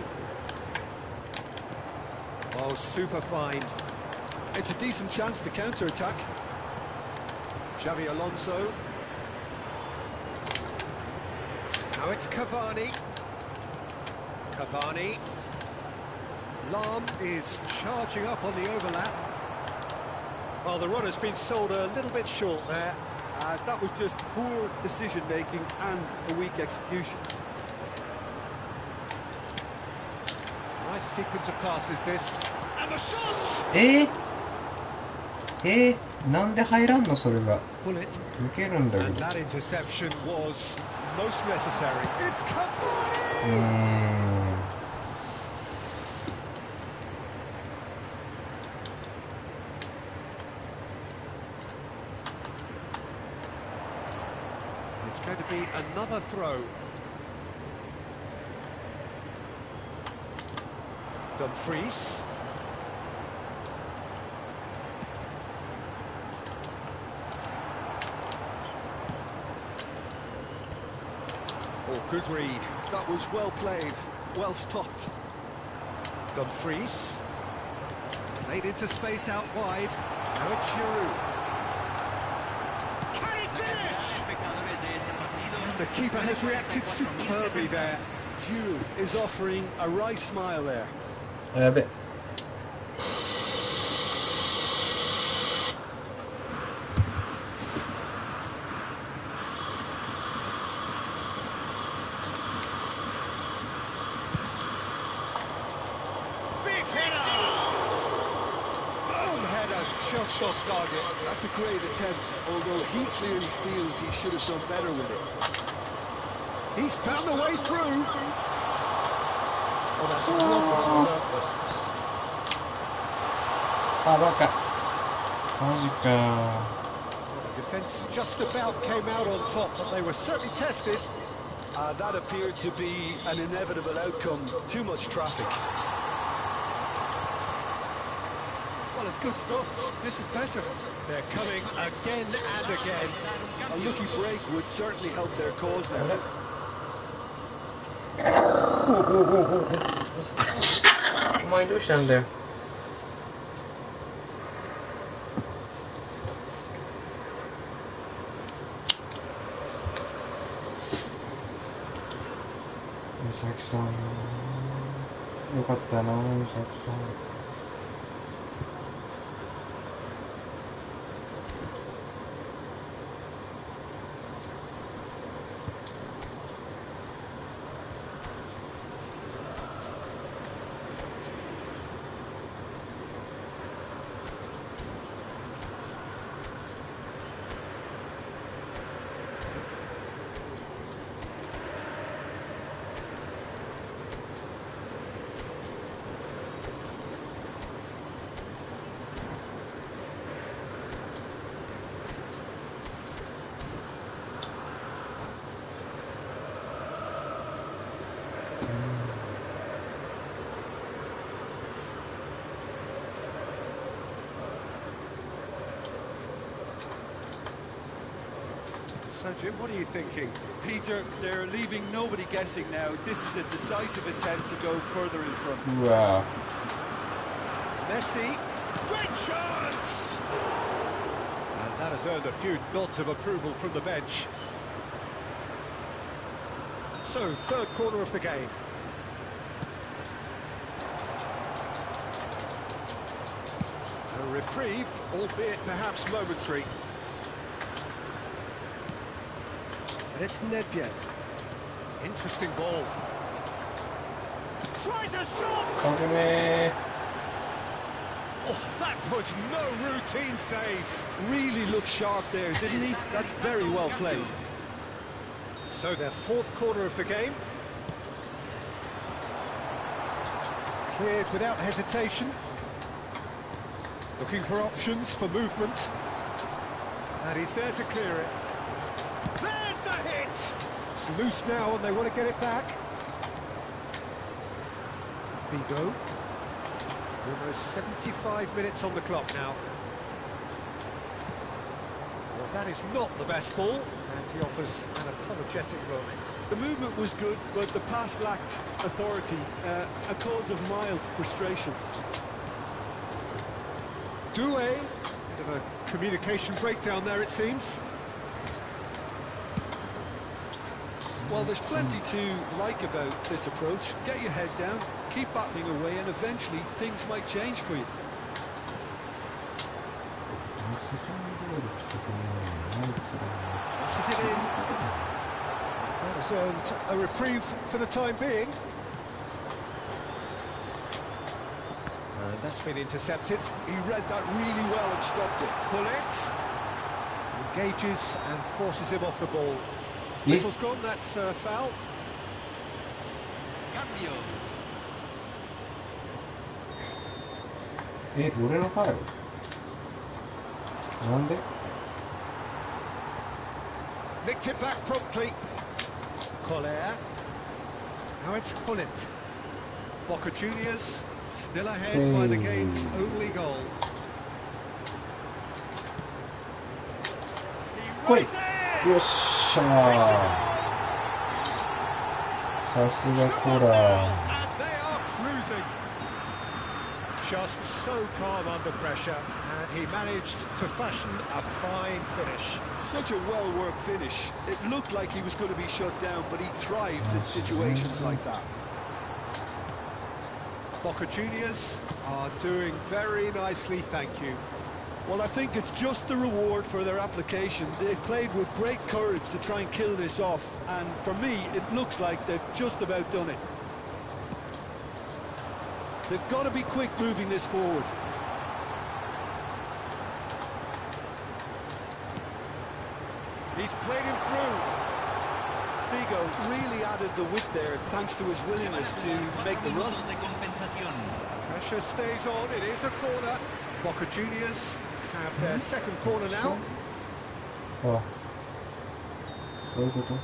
Oh, super find. It's a decent chance to counter-attack. Xavi Alonso. Now it's Cavani. Cavani. Lam is charging up on the overlap. Well, the run has been sold a little bit short there. That was just poor decision-making and a weak execution. Nice sequence of passes this. And the shot! なんで入らんのそれが。 Pull it. 受けるんだけ And ど。 that interception was most necessary. It's Cavani! It's going to be another throw. Dumfries. Oh, good read. That was well played, well stopped. Dumfries. Played into space out wide. Now it's Giroud. Can he finish? And the keeper has reacted superbly there. Giroud is offering a wry smile there. やべ。Just off target. That's a great attempt, although he clearly feels he should have done better with it. He's found the way through. Oh, that's wonderful purpose. あ、バカ。マジか。 Well, the defence just about came out on top, but they were certainly tested. That appeared to be an inevitable outcome. Too much traffic. Well, it's good stuff. This is better. They're coming again and again. A lucky break would certainly help their cause now. お前どうしたんだよ。美咲さん、よかったな、美咲さん。So, Jim, what are you thinking? Peter, they're leaving nobody guessing now. This is a decisive attempt to go further in front. うわ Messi, great chance! And that has earned a few nods of approval from the bench. So, third corner of the game. A reprieve, albeit perhaps momentary. And it's Nedved. Interesting ball. Tries a shot! 危ね Oh, that was no routine save. Really looked sharp there, didn't he? That's very well played. So their fourth corner of the game. Cleared without hesitation. Looking for options for movement. And he's there to clear it. There's the hit! It's loose now and they want to get it back. Vigo. Almost 75 minutes on the clock now. Well, that is not the best ball, and he offers an apologetic look. The movement was good, but the pass lacked authority, a cause of mild frustration. Doué. Bit of a communication breakdown there, it seems. Well, there's plenty to like about this approach. Get your head down, keep battling away, and eventually things might change for you. Crosses it in. That has earned a reprieve for the time being. And that's been intercepted. He read that really well and stopped it. Pullet engages and forces him off the ball. Yeah. Whistle's gone, that's foul. Cambio. え、俺のファイルなんで Nicked it back promptly. Collier. Now it's Pullet. Boca Juniors still ahead by the game's only goal. He 来い races! よっしゃーさすがコラ And they are cruising. Just so calm under pressure, and he managed to fashion a fine finish. Such a well-worked finish. It looked like he was going to be shut down, but he thrives in situations like that. Boca Juniors are doing very nicely, thank you. Well, I think it's just the reward for their application. They've played with great courage to try and kill this off, and for me, it looks like they've just about done it. They've got to be quick moving this forward. He's played him through. Figo really added the width there thanks to his willingness to make the run. Pressure stays on, it is a corner. Boca Juniors have their second corner now. あそういうこと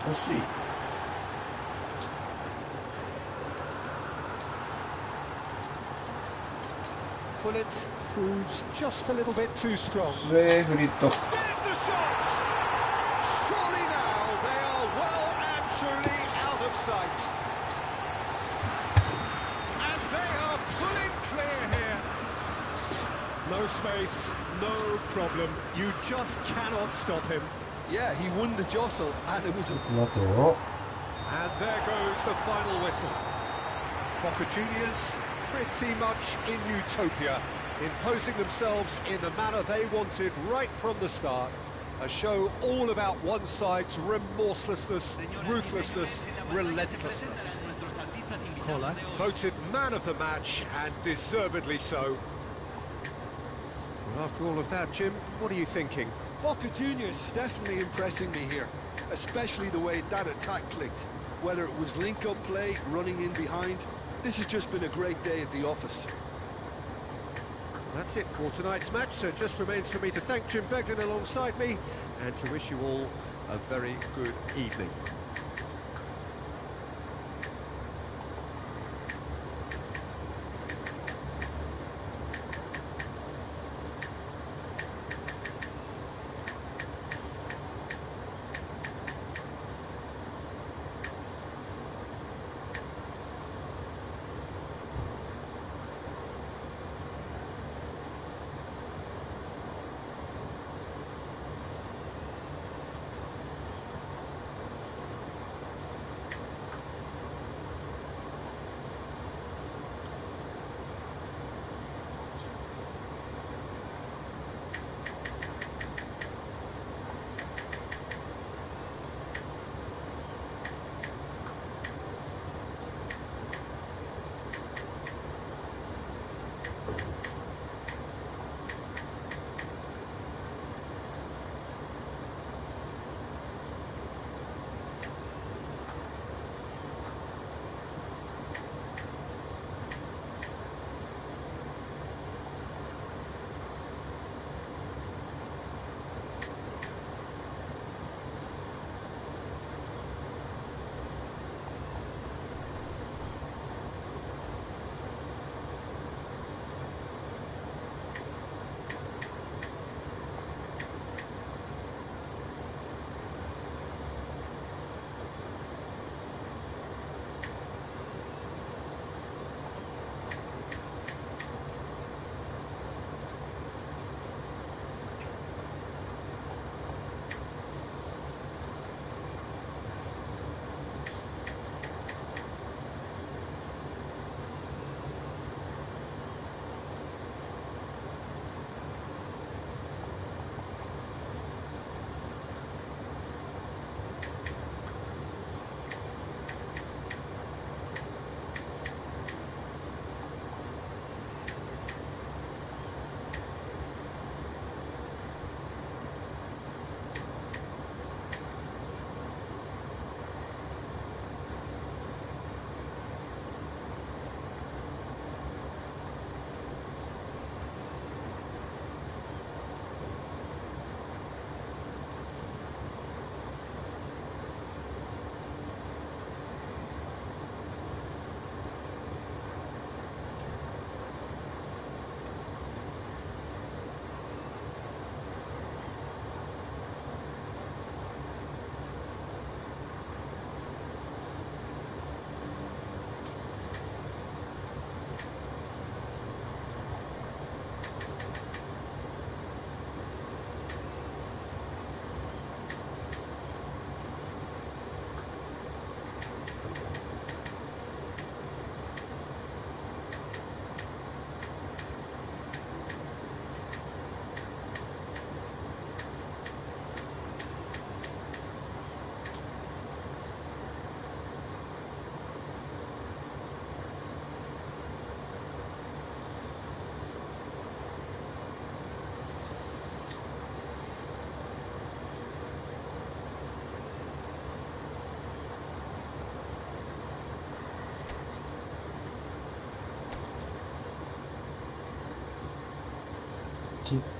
欲しい Well, it proves just a little bit too strong. レフリット。 There's the shot! Surely now they are well and truly out of sight. And they are pulling clear here. No space, no problem. You just cannot stop him. Yeah, he won the jostle, and it was a あと、 And there goes the final whistle. Boca Juniors pretty much in utopia, imposing themselves in the manner they wanted right from the start. A show all about one side's remorselessness, ruthlessness, relentlessness. Collar voted man of the match, and deservedly so. Well, after all of that, Jim, what are you thinking? Boca Juniors definitely impressing me here, especially the way that attack clicked. Whether it was link-up play, running in behind, this has just been a great day at the office. That's it for tonight's match, so it just remains for me to thank Jim Beglin alongside me and to wish you all a very good evening.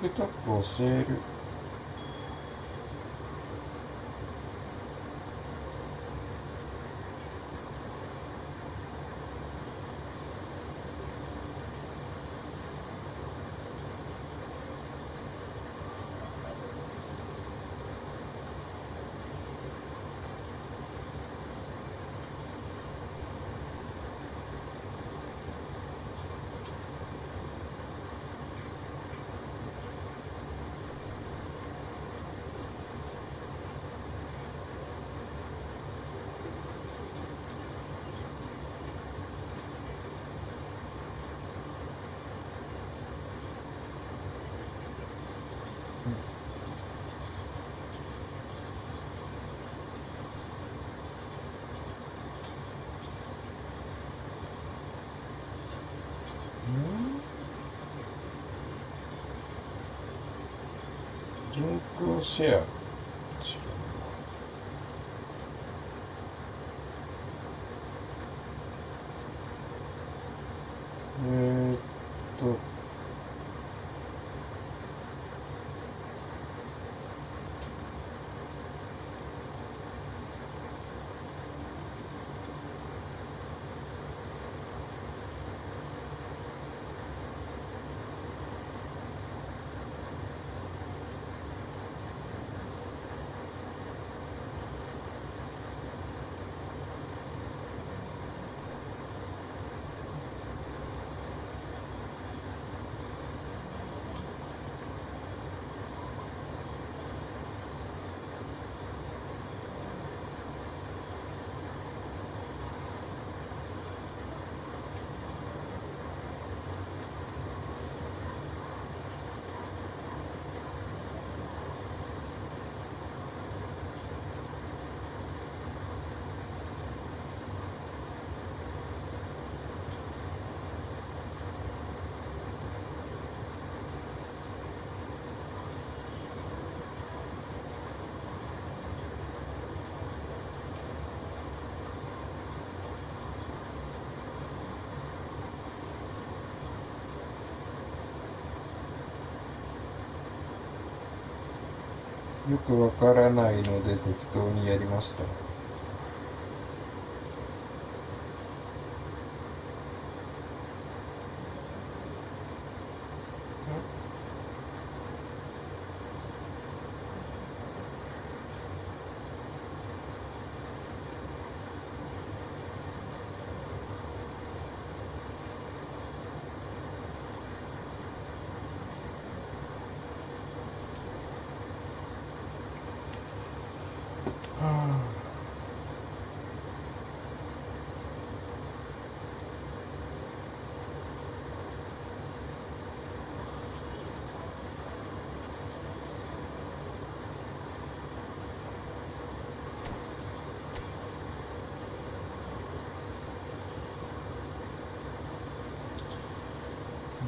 TikTok 教える。リンクをシェア。違うな。よくわからないので適当にやりました。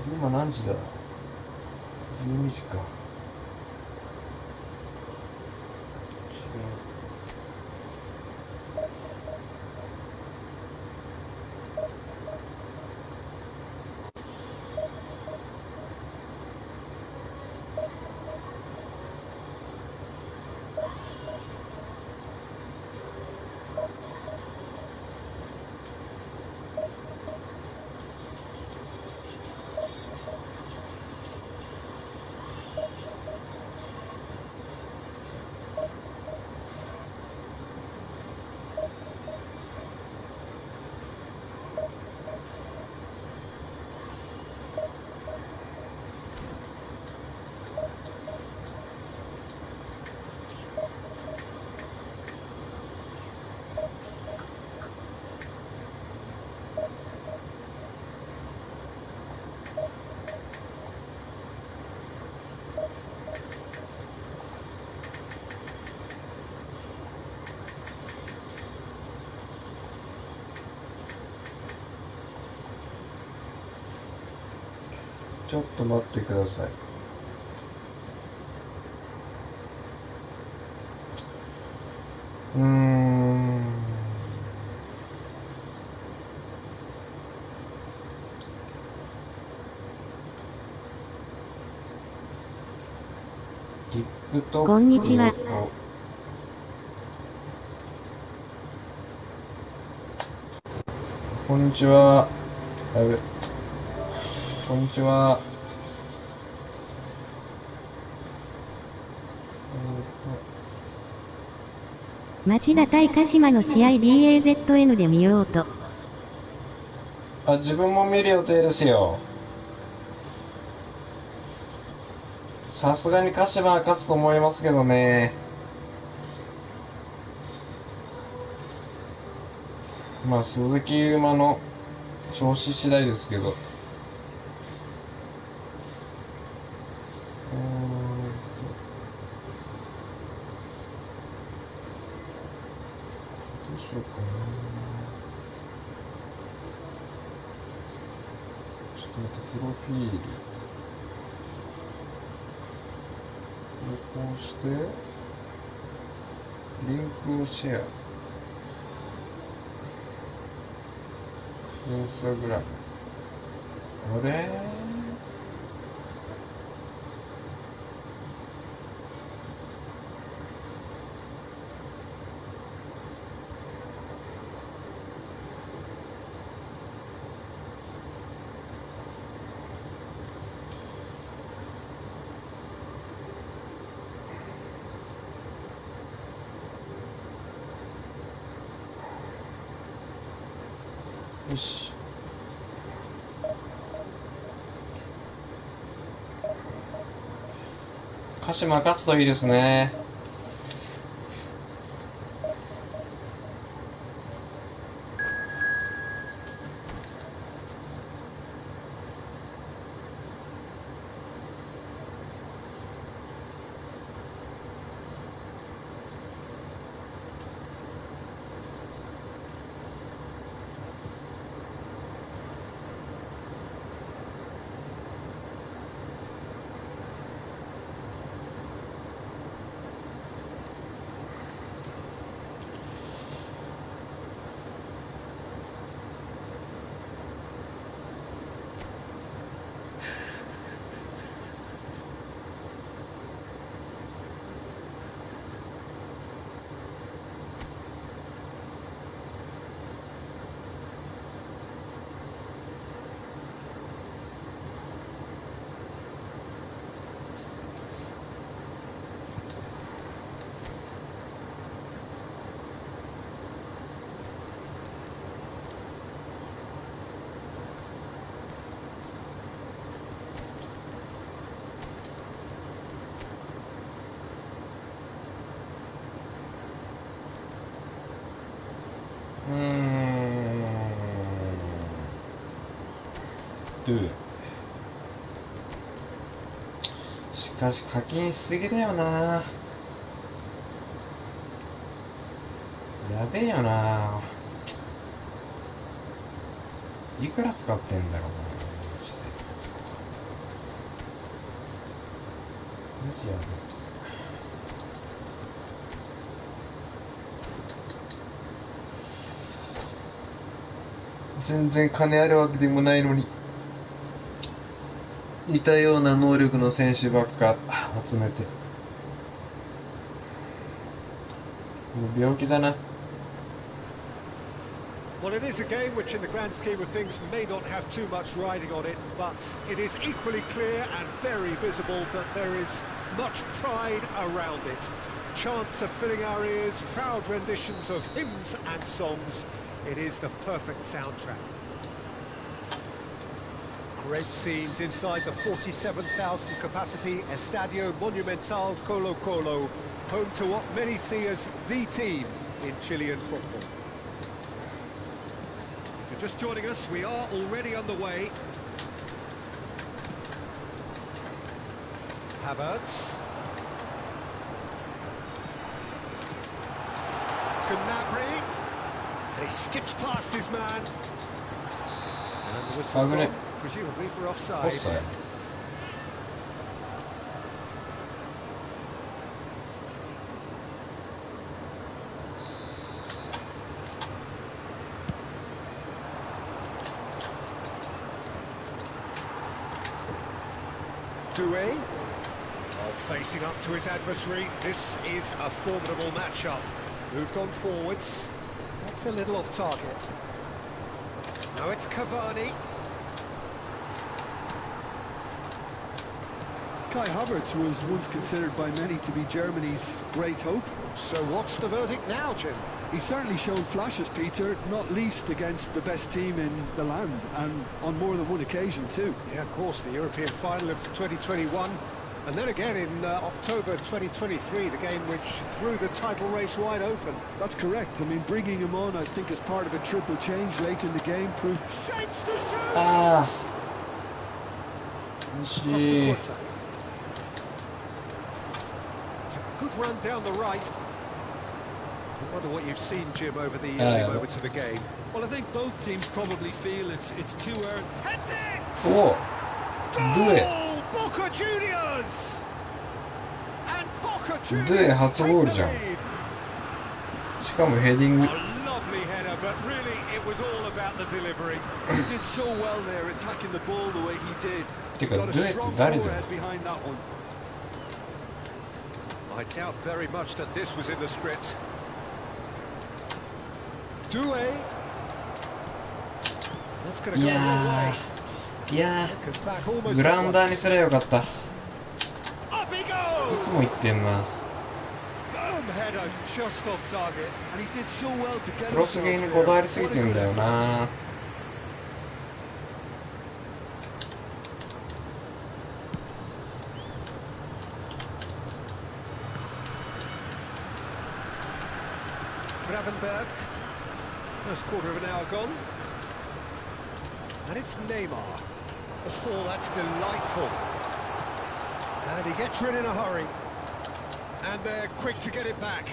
今何時だ ?12 時か。ちょっと待ってください。TikTok こんにちは。こんにちは。こんにちは。町田対鹿島の試合 BAZN で見ようと。自分も見る予定ですよ。さすがに鹿島は勝つと思いますけどね。まあ鈴木馬の調子次第ですけど。どうしようかな。ちょっと待って、プロフィール。うしてリンクをシェア、インスタグラム、あれよし。鹿島勝つといいですね。しかし課金しすぎだよな。やべえよな。いくら使ってんだろうな。マジやべえ。全然金あるわけでもないのに、似たような能力の選手ばっか集めて、もう病気だな。 Well, it is a game which in the grand scheme of things may not have too much riding on it, but it is equally clear and very visible that there is much pride around it. Chants are filling our ears, proud renditions of hymns and songs. It is the perfect soundtrack. Great scenes inside the 47,000 capacity Estadio Monumental Colo Colo, home to what many see as the team in Chilean football. If you're just joining us, we are already underway. Havertz. Gnabry. And he skips past his man. And the whistle's gone, presumably for offside. Offside. Doué. Facing up to his adversary, this is a formidable matchup. Moved on forwards. That's a little off target. Now it's Cavani. Kai Havertz was once considered by many to be Germany's great hope. So what's the verdict now, Jim? He's certainly shown flashes, Peter, not least against the best team in the land, and on more than one occasion too. Yeah, of course, the European final of 2021, and then again in October 2023, the game which threw the title race wide open. That's correct. I mean, bringing him on, I think, as part of a triple change late in the game proved... Shapes to shoot! Ah. It's a good run down the right. I wonder what you've seen, Jim, over the early moments of the game. Well, I think both teams probably feel it's too early. Heads it! Oh, do it. Boca Juniors! And ドゥエ初ゴールじゃん。しかもヘディング。てかドゥエって誰だよ。I doubt very much that this was in the script. いやー、グラウンダーにすればよかった。いつも言ってんな。クロスゲーにこだわりすぎてんだよな。Gravenberg, first quarter of an hour gone, and it's Neymar. Oh, that's delightful. And he gets rid in a hurry, and they're quick to get it back.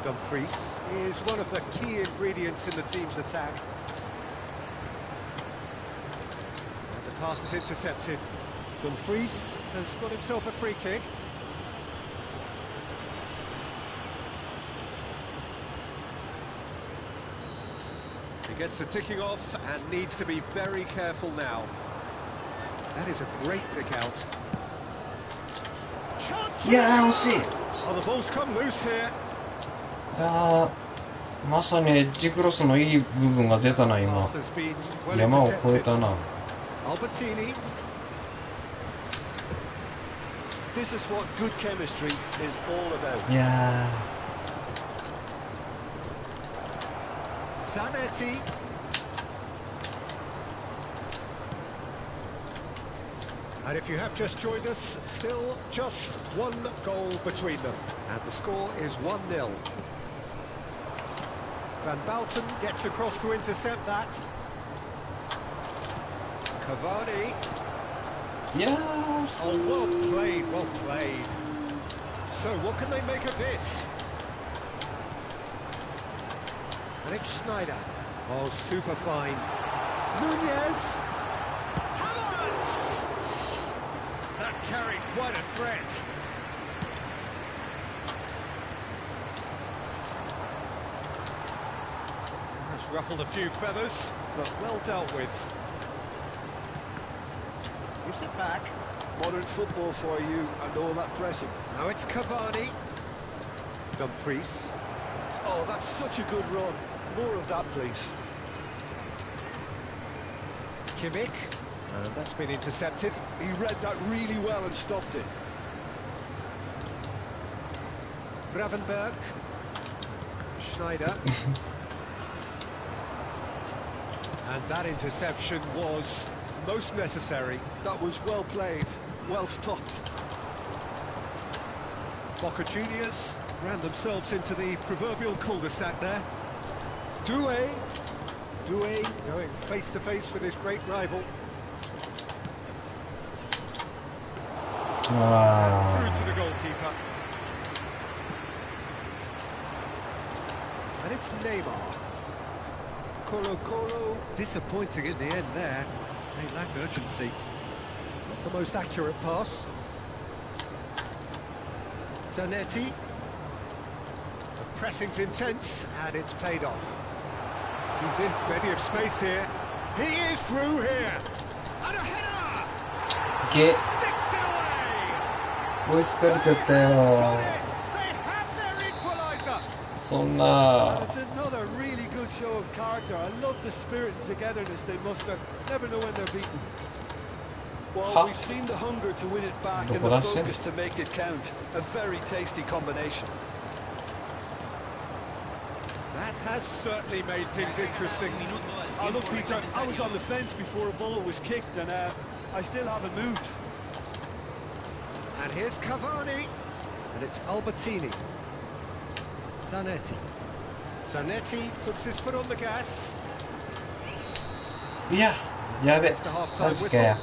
Dumfries is one of the key ingredients in the team's attack. And the pass is intercepted. Dumfries has got himself a free kick. He gets the ticking off and needs to be very careful now. That is a great pick out. いやー、惜しい。Oh, the ball's come loose here. いやー、まさにエッジクロスのいい部分が出たな、今。山を越えたな。Albertini. This is what good chemistry is all about. いやー。Zanetti. And if you have just joined us, still just one goal between them. And the score is 1-0. Van Bouten gets across to intercept that. Cavani. ー、いやー。 Oh, well played, well played. So, what can they make of this? And it's Schneider. Oh, super fine. Nunez. Havertz! That carried quite a threat. That's ruffled a few feathers, but well dealt with. Gives it back. Modern football for you and all that pressing. Now it's Cavani. Dumfries. Oh, that's such a good run. More of that, please. Kimmich. And that's been intercepted. He read that really well and stopped it. Gravenberg. Schneider. And that interception was most necessary. That was well played, well stopped. Boca Juniors ran themselves into the proverbial cul-de-sac there. Doué going face to face with his great rival. Through to the goalkeeper. And it's Neymar. Colo disappointing in the end there. They lack urgency. Not the most accurate pass. Zanetti. The pressing's intense and it's paid off. He's in plenty of space here. He is through here. And a header! Get. Sticks it away! 追いつかれちゃったよ。 They have their equaliser. そんな。 And it's another really good show of character. I love the spirit and togetherness they muster. Never know when they're beaten. Well, we've seen the hunger to win it back and the focus to make it count. A very tasty combination. That has certainly made things interesting. Oh, look, Peter, I was on the fence before a ball was kicked, and I still haven't moved. And here's Cavani. And it's Albertini. Zanetti puts his foot on the gas. いや、やべ。 It's the half-time マジか whistle. よ。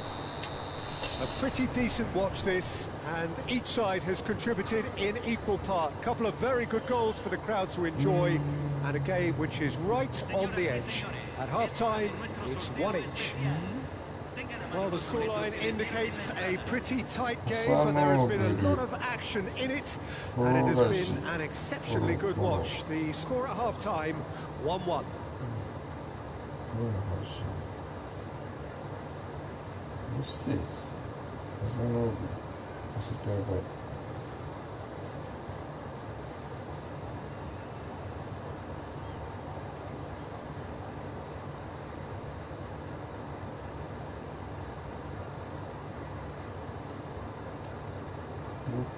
A pretty decent watch this, and each side has contributed in equal part. A couple of very good goals for the crowd to enjoy, and a game which is right on the edge. At half-time, it's 1 each. Well, the scoreline indicates a pretty tight game, but there has been a lot of action in it, and it has been an exceptionally good watch. The score at half-time, 1-1. メッセージその忘れてやばい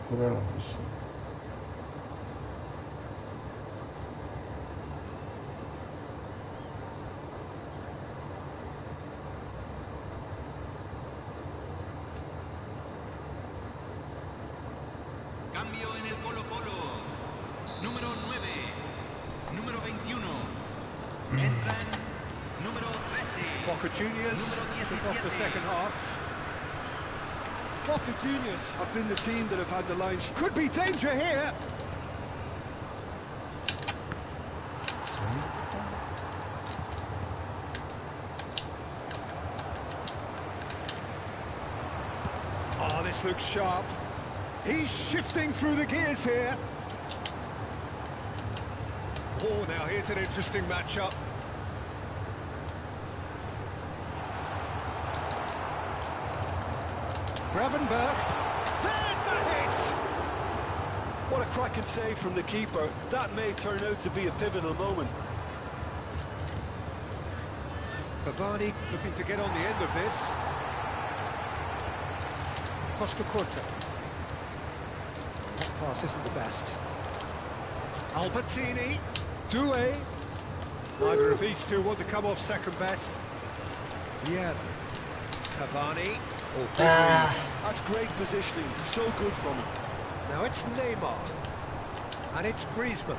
これの話Cambio en el Colo-Colo. Número 9. Número 21. Entran número 13. Boca Juniors kick off the second half. Boca Juniors have been the team that have had the line. Could be danger here. Oh, this looks sharp. He's shifting through the gears here. Oh, now here's an interesting matchup. Gravenberg. There's the hit! What a cracking save from the keeper. That may turn out to be a pivotal moment. Cavani looking to get on the end of this. Costa Corta. That pass isn't the best. Albertini. Doué. Neither of these two want to come off second best. Yeah. Cavani. Oh, That's great positioning. So good from him. now it's Neymar. And it's Griezmann.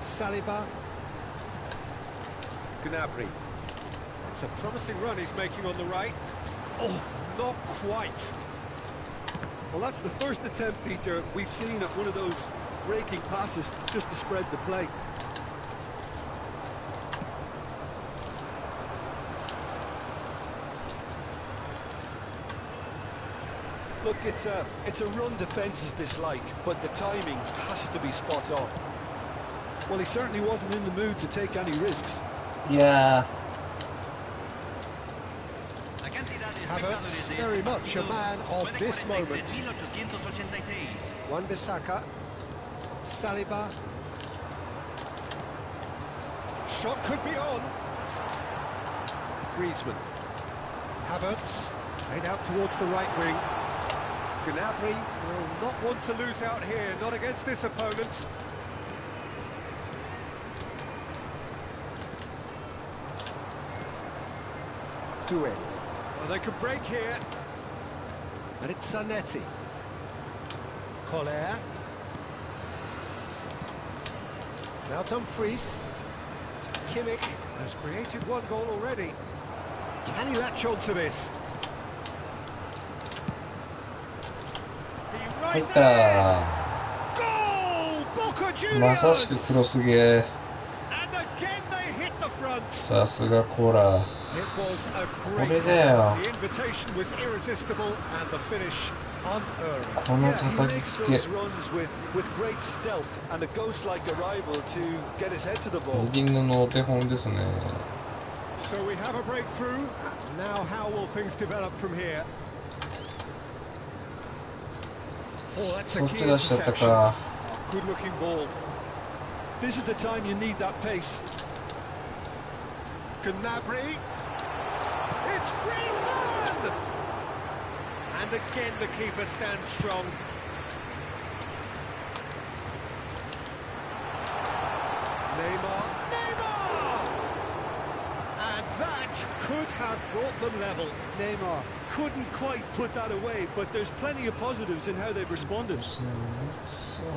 Saliba. Gnabry. It's a promising run he's making on the right. Oh, not quite. Well, that's the first attempt, Peter, we've seen at one of those raking passes just to spread the play. Look, it's a run defence is dislike, but the timing has to be spot on. Well, he certainly wasn't in the mood to take any risks. Yeah. Havertz, very much a man of this moment. Wan-Bissaka. Saliba. Shot could be on. Griezmann. Havertz. Made out towards the right wing. Gnabry will not want to lose out here, not against this opponent. Doué. Well, they could break here. And it's Zanetti. Collier. Now Dumfries. Kimmich has created one goal already. Can he latch on to this?入った Goal! Boca まさし Juniors! くクロスゲー And again they hit the front. さすがコーラ It was a こ great れだよ The invitation was irresistible and the finish unearned. この Yeah, he 叩き makes つけ those runs with great stealth and a ghost-like arrival to get his head to the ball. 右のお手本ですね So we have a breakthrough. Now how will things develop from here? Oh, that's a そっ key ち出しちゃった interception. か Good looking ball. This is the time you need that pace. Gnabry. It's Griezmann! And again the keeper stands strong. Neymar. Neymar! And that could have brought them level. Neymar couldn't quite put that away, but there's plenty of positives in how they've responded. そう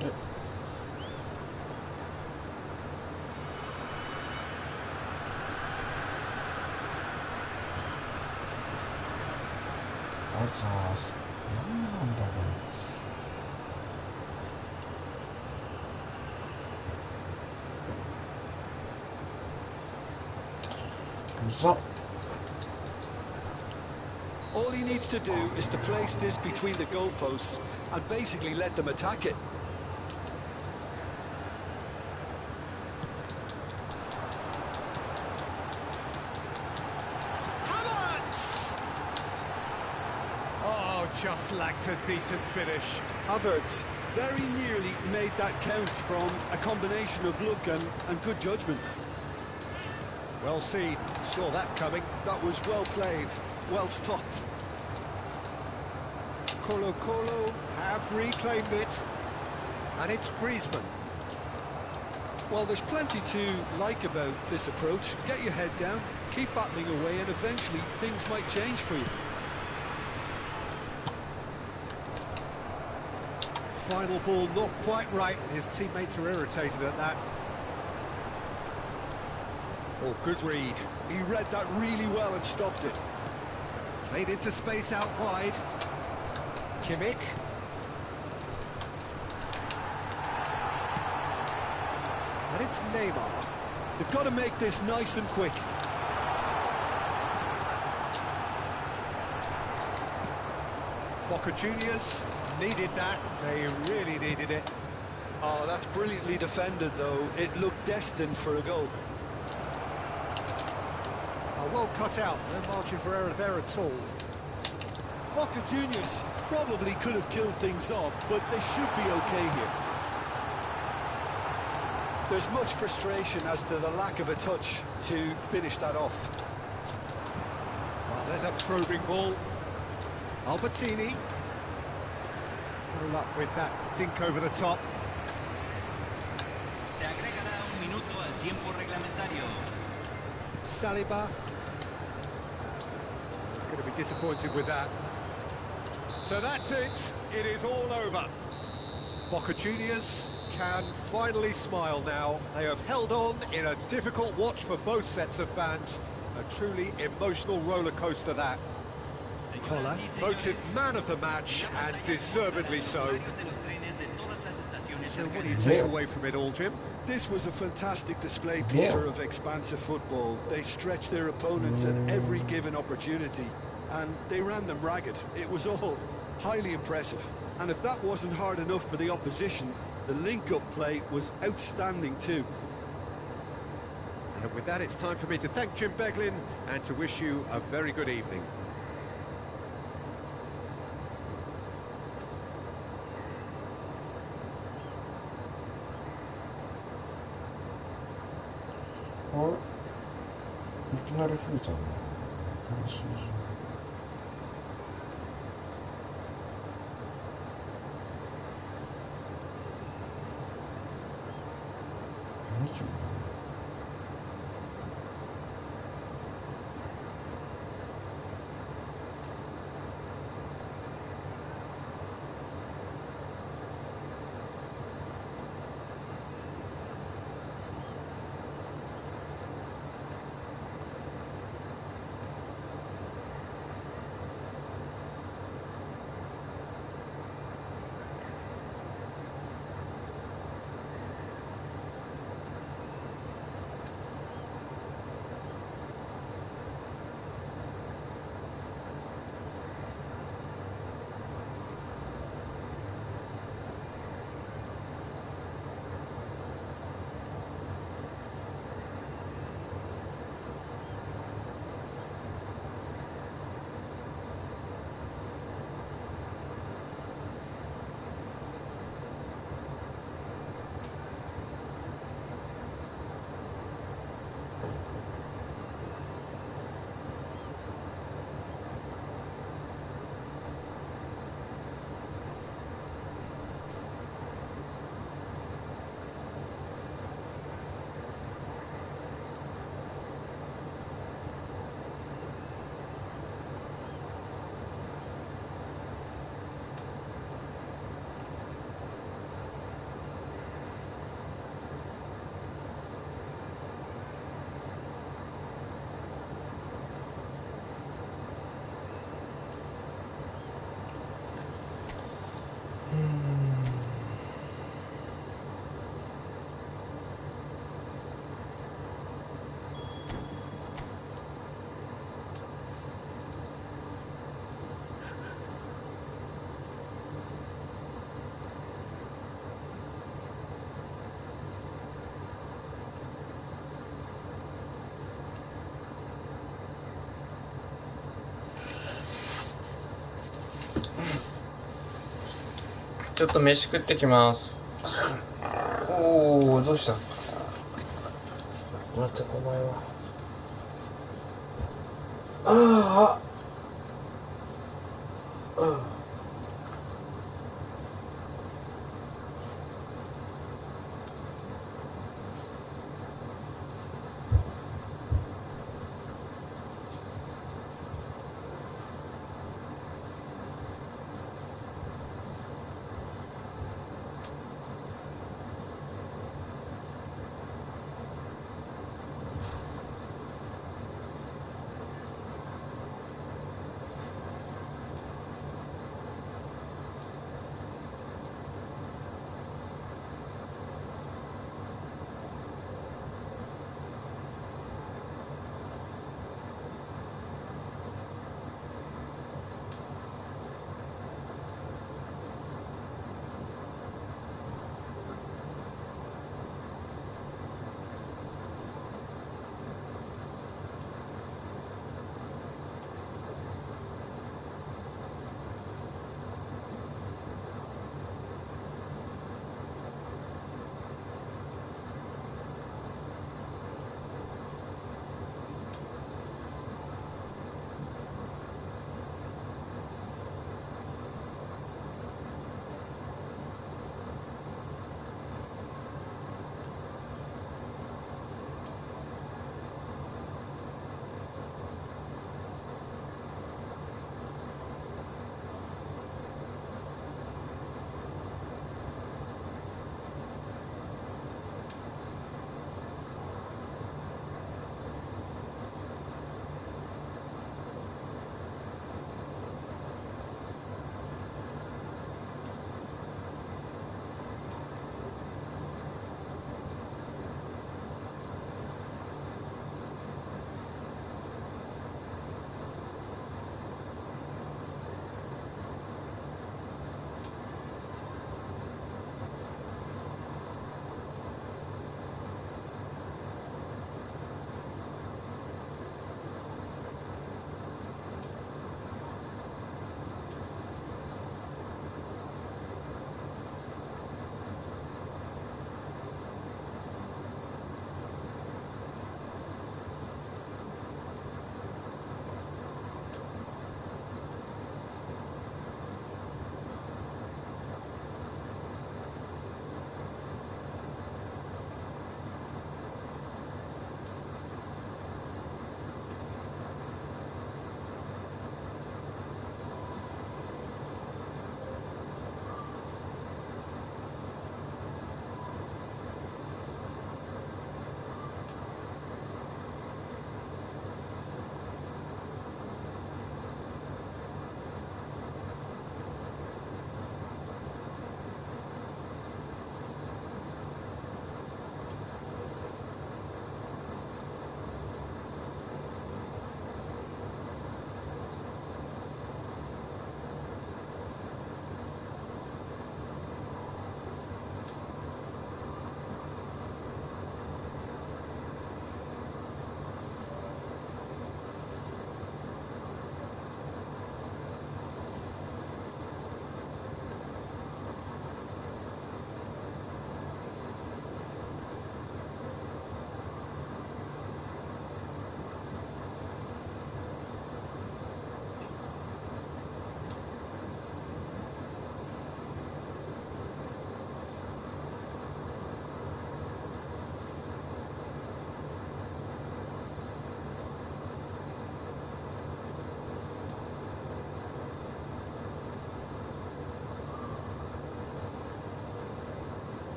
あれざっ。 All he needs to do is to place this between the goalposts and basically let them attack it. Oh, just lacked a decent finish. Havertz very nearly made that count from a combination of luck and good judgment. Well seen, saw that coming. That was well played, well stopped. Colo Colo have reclaimed it. And it's Griezmann. Well, there's plenty to like about this approach. Get your head down, keep battling away, and eventually things might change for you. Final ball not quite right. His teammates are irritated at that. Oh, good read. He read that really well and stopped it. Played into space out wide. Kimmich. And it's Neymar. They've got to make this nice and quick. Boca Juniors needed that. They really needed it. Oh, that's brilliantly defended, though. It looked destined for a goal. Oh, well cut out. No margin for error there at all. Boca Juniors probably could have killed things off, but they should be okay here. There's much frustration as to the lack of a touch to finish that off. Well, there's a probing ball. Albertini. No luck with that dink over the top. Se agregará un minuto al tiempo reglamentario. Saliba. He's going to be disappointed with that. So that's it. It is all over. Boca Juniors can finally smile now. They have held on in a difficult watch for both sets of fans. A truly emotional roller coaster that. Collar voted man of the match, and deservedly so. So what do you take away from it all, Jim? This was a fantastic display, Peter, of expansive football. They stretched their opponents at every given opportunity, and they ran them ragged. It was all highly impressive. And if that wasn't hard enough for the opposition, the link-up play was outstanding too. And with that, it's time for me to thank Jim Beglin and to wish you a very good evening. Orいきなり増えたな。楽しいじゃん。何ちゅうの。ちょっと飯食ってきます。おお、どうした？またお前は。ああ。うん。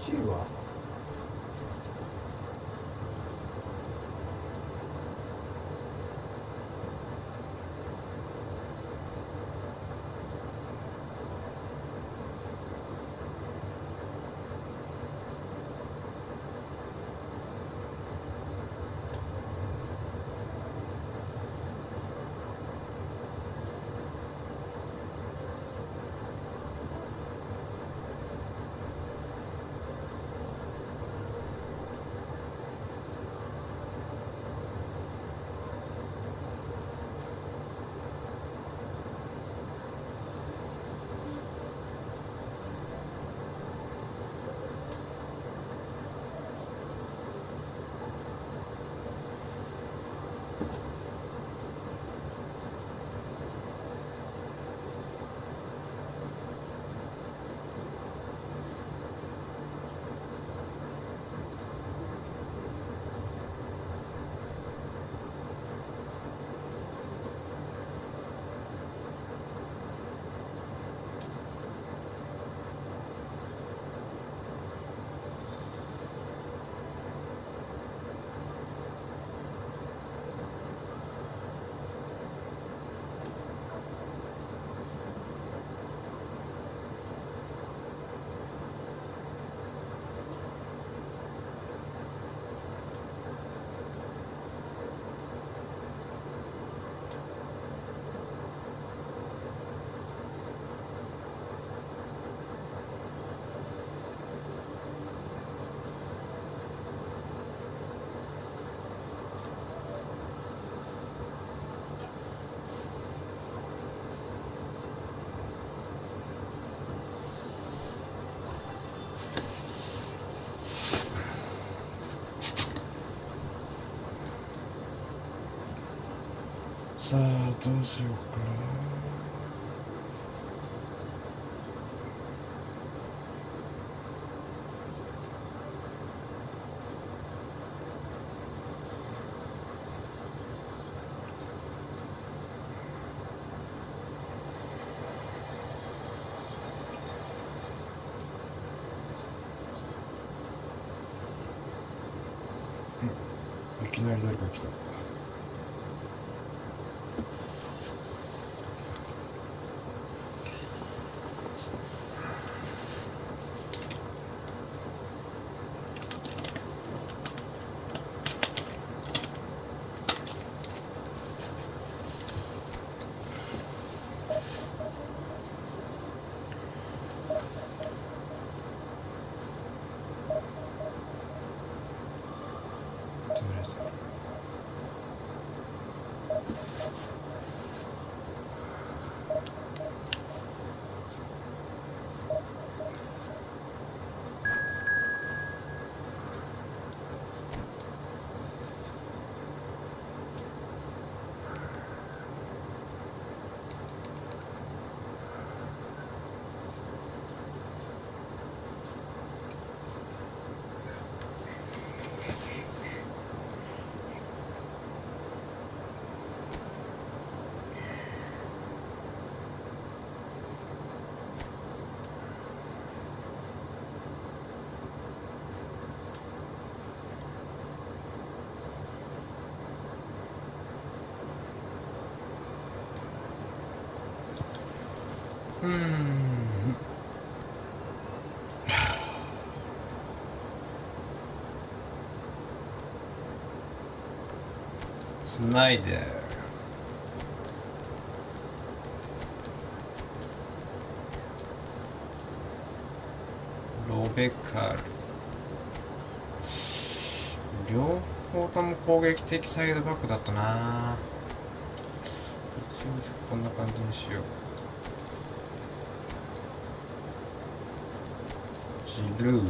ちはさあどうしようかな。いきなり誰か来た。スナイデー、ロベカル、両方とも攻撃的サイドバックだったな。一応こんな感じにしよう。ジルー、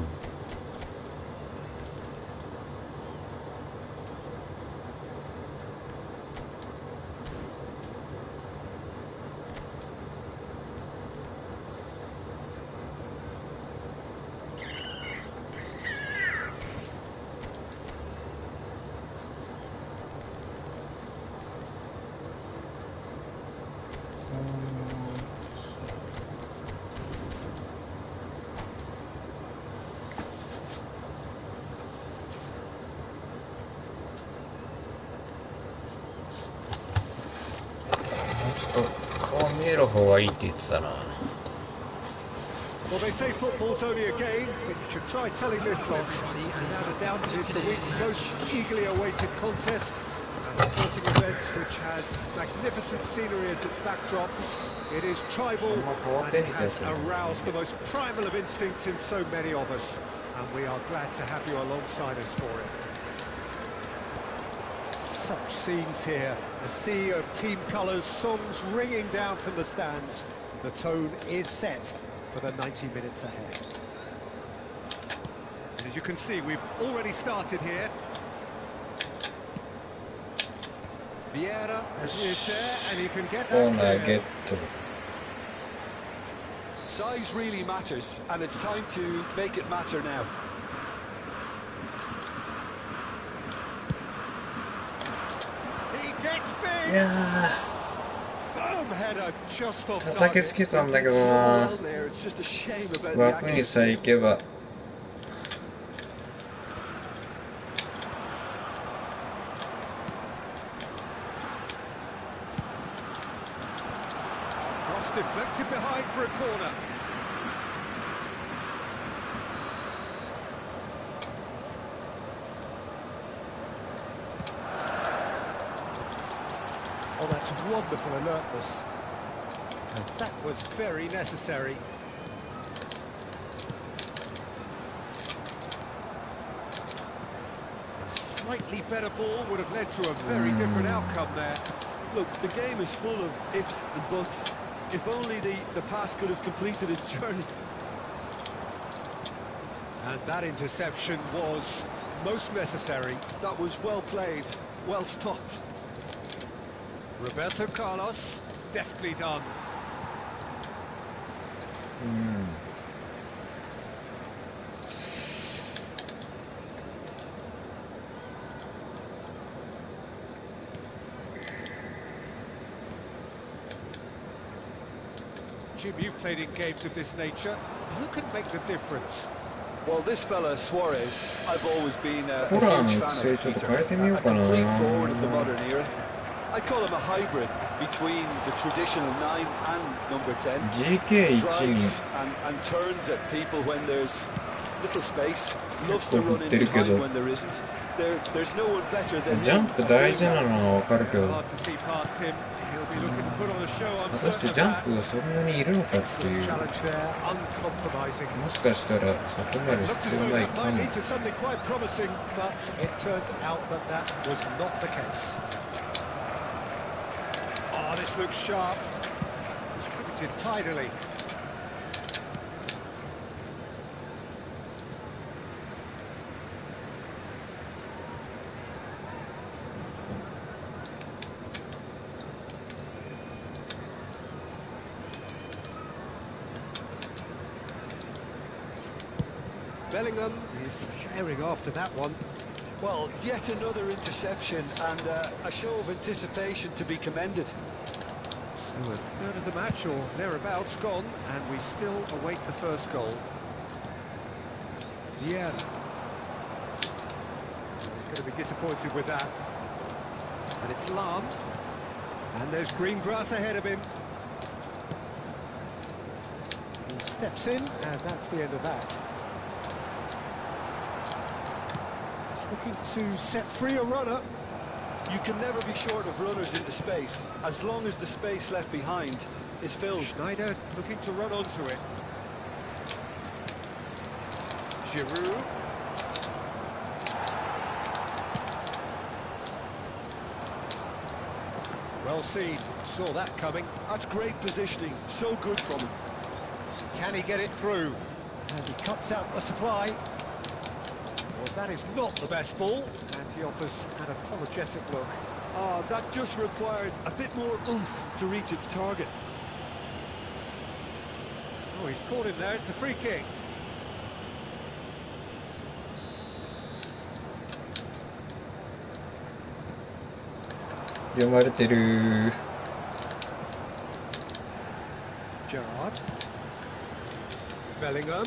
う方がいいって言ってたな。Well, they say football's only a game, but you should try telling this lot. Without a doubt, it is the week's most eagerly awaited contest. A sporting event which has magnificent scenery as its backdrop. It is tribal and it has aroused the most primal of instincts in so many of us. And we are glad to have you alongside us for it. Such scenes here. A sea of team colours, songs ringing down from the stands. The tone is set for the 90 minutes ahead. And as you can see, we've already started here. Vieira is there, and you can get that clear. Size really matters, and it's time to make it matter now. He gets big. Yeah. Firm header just off 叩きつけたんだけどな。枠にさえ行けば。Cross deflected behind for a corner. Oh, that's wonderful alertness. And that was very necessary. A slightly better ball would have led to a very different outcome there. Look, the game is full of ifs and buts. If only the pass could have completed its journey. And that interception was most necessary. That was well played, well stopped. Roberto Carlos, deftly done. Jim, you've played in games of this nature. Who can make the difference? Well, this fella, Suarez, I've always been a huge fan of Peter. A complete forward of the modern era. I call him a hybrid between the traditional 9 and number 10. Drives and turns at people when there's little space. Loves to run in behind when there isn't. There's no one better than him. Hard to see past him. He'll be looking to put on a show on 果たしてジャンプがそんなにいるのかっていう。 challenge there, uncompromising. もしかしたらそこまで Looks 必 as 要 though ない that か might も。 lead to something quite promising, but it turned out that that was not the case. Oh, this looks sharp. Distributed tidily. Bellingham is carrying after that one. Well, yet another interception and a show of anticipation to be commended. So a third of the match or thereabouts gone, and we still await the first goal. Yeah. He's going to be disappointed with that. And it's Lam. And there's green grass ahead of him. He steps in, and that's the end of that. Looking to set free a runner. You can never be short of runners into space, as long as the space left behind is filled. Schneider looking to run onto it. Giroud. Well seen, saw that coming. That's great positioning, so good from him. Can he get it through? And he cuts out the supply. Well, that is not the best ball, and he offers an apologetic look. Oh, that just required a bit more oomph to reach its target. Oh, he's caught him there, it's a free kick. Gerrard. Bellingham.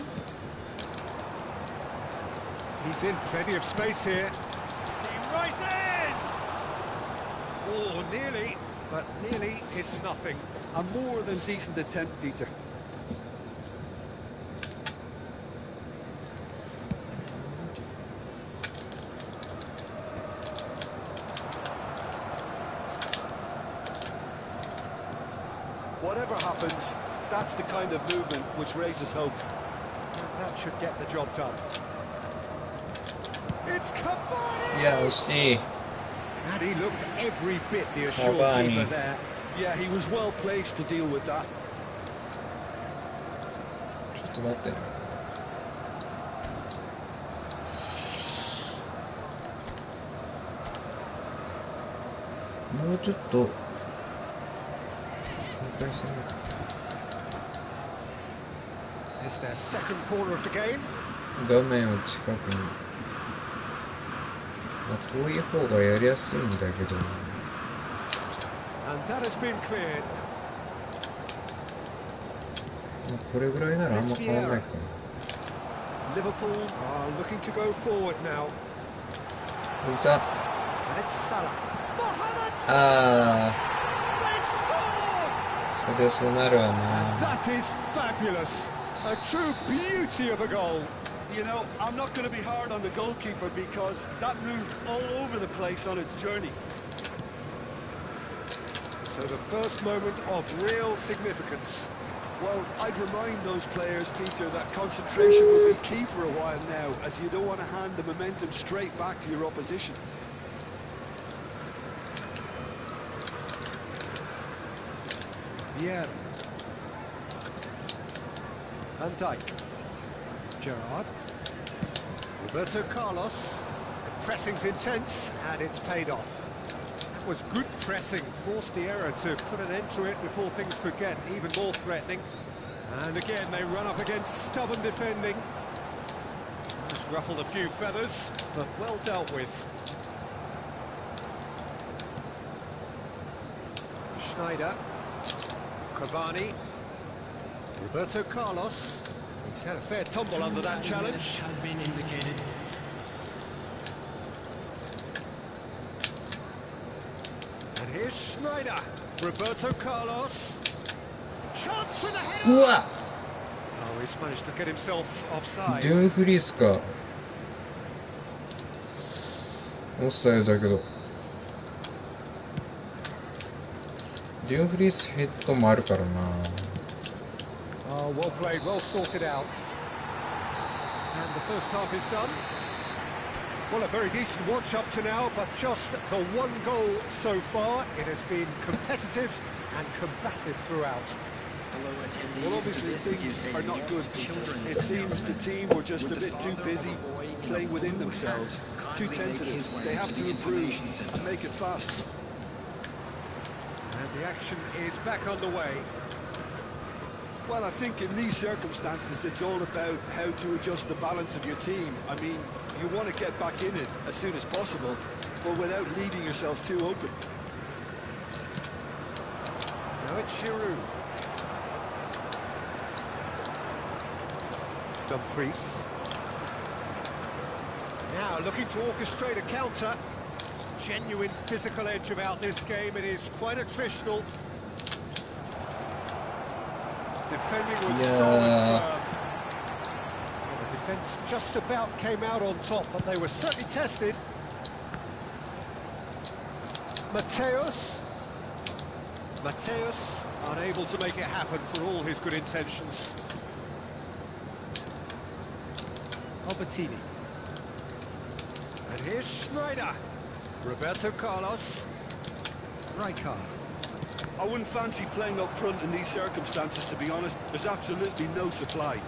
He's in plenty of space here. He rises! Oh, nearly, but nearly is nothing. A more than decent attempt, Peter. Whatever happens, that's the kind of movement which raises hope. That should get the job done. It's Cavani! いや、惜しい。 And he looked every bit the assured Cavani. keeper there. Yeah, he was well placed to deal with that. ちょっと待って。もうちょっと。It's their second corner of the game. 画面を近くに。まあ、遠い方がやりやすいんだけど。 And that has been cleared. これぐらいならあんま変わらないかな。 Liverpool are looking to go forward now. 浮いた。 And it's Salah. Mohamed あ Salah! They've scored! あ、それそうなるわ And な。 that is fabulous. A true beauty of a goal. You know, I'm not going to be hard on the goalkeeper because that moved all over the place on its journey. So the first moment of real significance. Well, I'd remind those players, Peter, that concentration will be key for a while now, as you don't want to hand the momentum straight back to your opposition. Yeah. Van Dijk. Gerrard. Roberto Carlos. The pressing's intense, and it's paid off. That was good pressing, forced the error to put an end to it before things could get even more threatening. And again, they run up against stubborn defending. Just ruffled a few feathers, but well dealt with. Schneider. Cavani. Roberto Carlos. He's had a fair tumble under that challenge. Has been indicated. And here's Schneider. Roberto Carlos. Chance with a header. うわ Oh, he's managed to get himself offside. デュンフリースか。オフサイドだけど。デュンフリースヘッドもあるからな。 Oh, well played, well sorted out. And the first half is done. Well, a very decent watch up to now, but just the one goal so far. It has been competitive and combative throughout. Well, obviously things are not good, Peter. It seems the team were just a bit too busy playing within themselves, too tentative. They have to improve and make it fast. And the action is back underway. Well, I think in these circumstances, it's all about how to adjust the balance of your team. I mean, you want to get back in it as soon as possible, but without leaving yourself too open. Now it's Giroud. Dumfries. Now looking to orchestrate a counter. Genuine physical edge about this game. It is quite attritional. Defending was strong and firm. Well, the defence just about came out on top, but they were certainly tested. Mateus unable to make it happen for all his good intentions. Albertini. And here's Schneider. Roberto Carlos. Rijkaard. I wouldn't fancy playing up front in these circumstances, to be honest. There's absolutely no supply.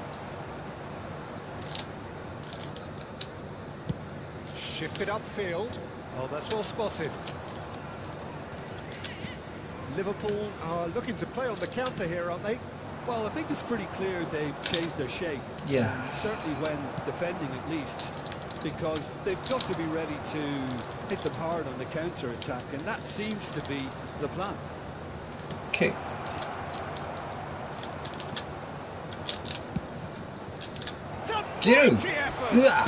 Shifted upfield. Oh, that's well spotted. Liverpool are looking to play on the counter here, aren't they? Well, I think it's pretty clear they've changed their shape. Yeah. And certainly when defending at least, because they've got to be ready to hit them hard on the counter-attack, and that seems to be the plan. Okay. Giroud! うわ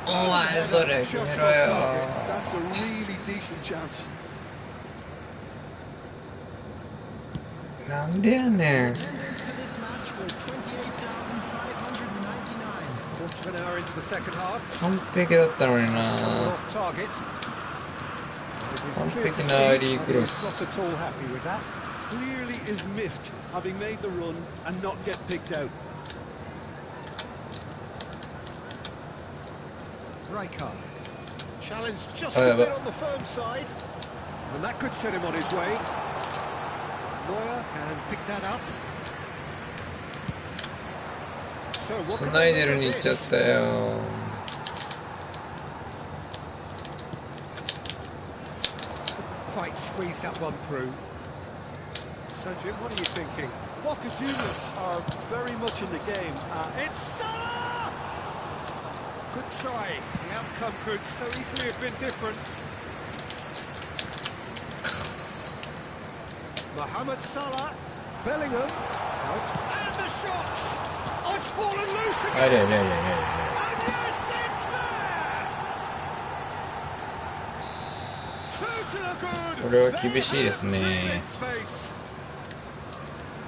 お前それ決めろよ That's a really decent chance. なんでやねん。 Attendance for this match was 28,599. Quarter of an hour into the second half. 完璧だったのに Shot な。 off target. It is完 clear 璧 to なアー see リー that クロ he's ス。 not at all happy with that. Clearly is miffed, having made the run and not get picked out. Rijkaard. Challenge just a bit on the firm side. And that could set him on his way. Neuer can pick that up. So what ス can ナイ they デル make に of 行っちゃっ this? たよ。 Quite squeezed that one through. So Jim, what are you thinking? Boca Juniors are very much in the game. It's Salah! Good try. The outcome could so easily have been different. Mohamed Salah, Bellingham, out, and the shot! Oh, it's fallen loose あれ again! あれあれあれ And yes, it's there! Two to the good! これは厳しいですね。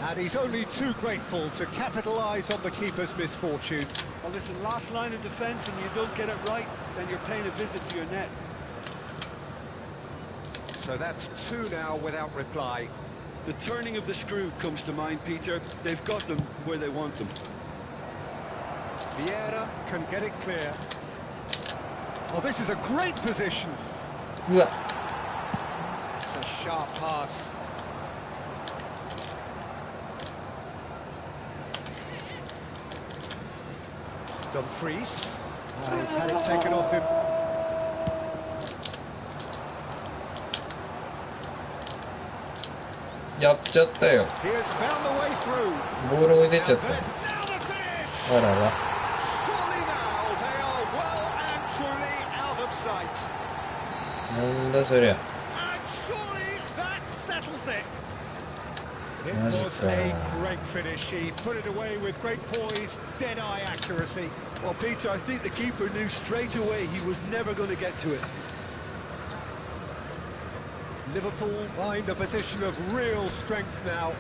And he's only too grateful to capitalise on the keeper's misfortune. Well, listen, last line of defence and you don't get it right, then you're paying a visit to your net. So that's two now without reply. The turning of the screw comes to mind, Peter. They've got them where they want them. Vieira can get it clear. Oh, this is a great position. うわ。 It's a sharp pass. Dumfries. Oh, he's had it taken off him. やっちゃったよ。 He has found the way through. ボール置いてっちゃっ And た。 there's now the finish. あらら。 Surely now they are well and truly out of sight. なんだそりゃ。 And surely that settles it. It Magic was a goal. great finish. He put it away with great poise, dead-eye accuracy. Well, Peter, I think the keeper knew straight away he was never going to get to it. Liverpool find a position of real strength now.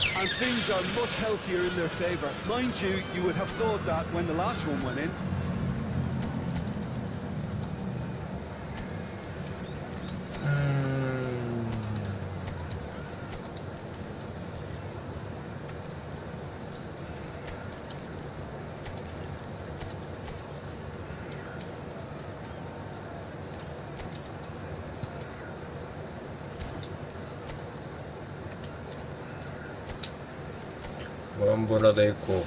And things are much healthier in their favour. Mind you, you would have thought that when the last one went in. ワンボラで行こう。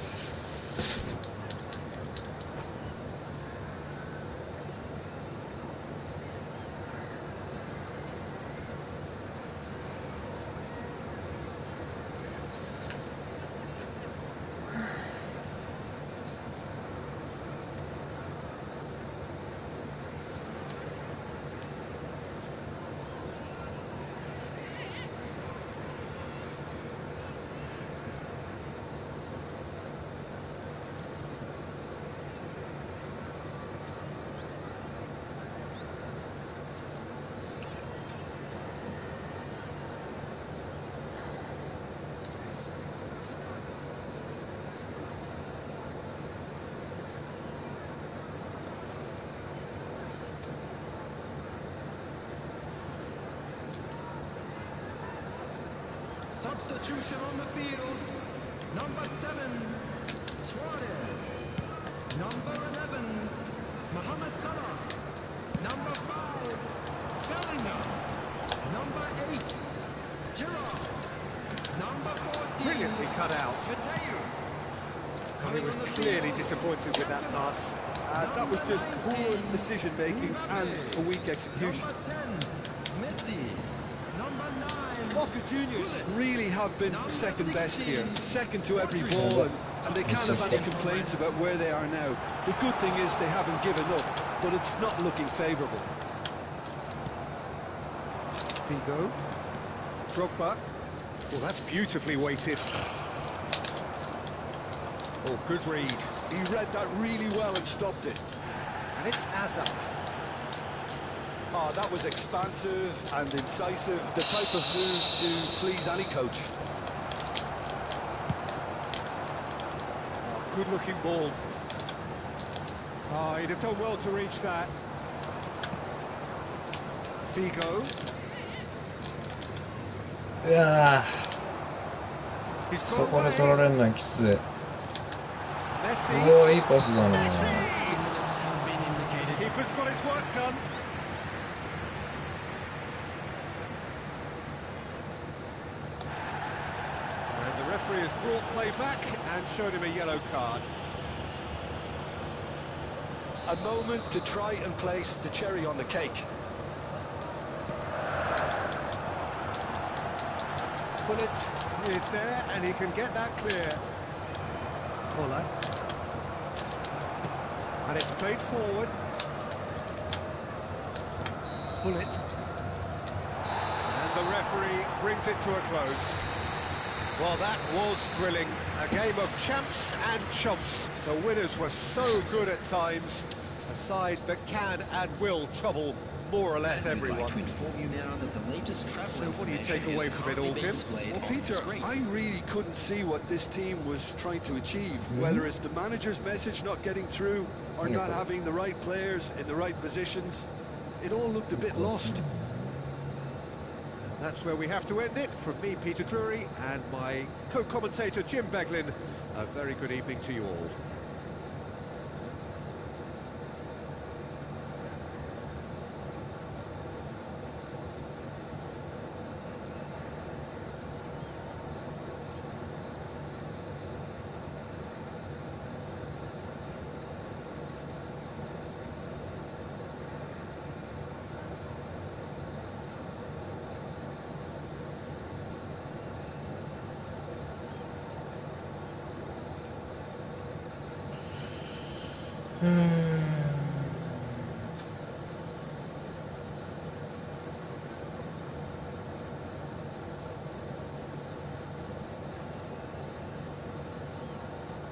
Substitution on the field. Number 7, Suarez. Number 11, Mohamed Salah. Number 5, Bellingham. Number 8, Giroud. Number 14, Brilliantly cut out. Mateo. He was clearly disappointed with that pass. That was just poor decision-making and a weak execution. Number 10, Messi. Number 9, Boca Juniors really have been second best here, second to every ball, and they can't have any complaints about where they are now. The good thing is they haven't given up, but it's not looking favourable. Figo. Drogba. Well, that's beautifully weighted. Oh, good read. He read that really well and stopped it. And it's Azar. Oh, that was expansive and incisive, the type of move to please any coach. good-looking ball. Oh, he'd have done well to reach that. Figo. いや He's そ got こで away. 取られるのはきつい。う Messi. わいいパスだな。 Keeper's got his work done. And the referee has brought play back and showed him a yellow card. A moment to try and place the cherry on the cake. Bullet is there and he can get that clear. Collar. And it's played forward. Bullet. And the referee brings it to a close. Well, that was thrilling. A game of champs and chumps. The winners were so good at times. A side that can and will trouble more or less everyone. So what do you take away from it all, Jim? Well, Peter, I really couldn't see what this team was trying to achieve, whether it's the manager's message not getting through or not having the right players in the right positions. It all looked a bit lost. That's where we have to end it. From me, Peter Drury, and my co-commentator, Jim Beglin. A very good evening to you all.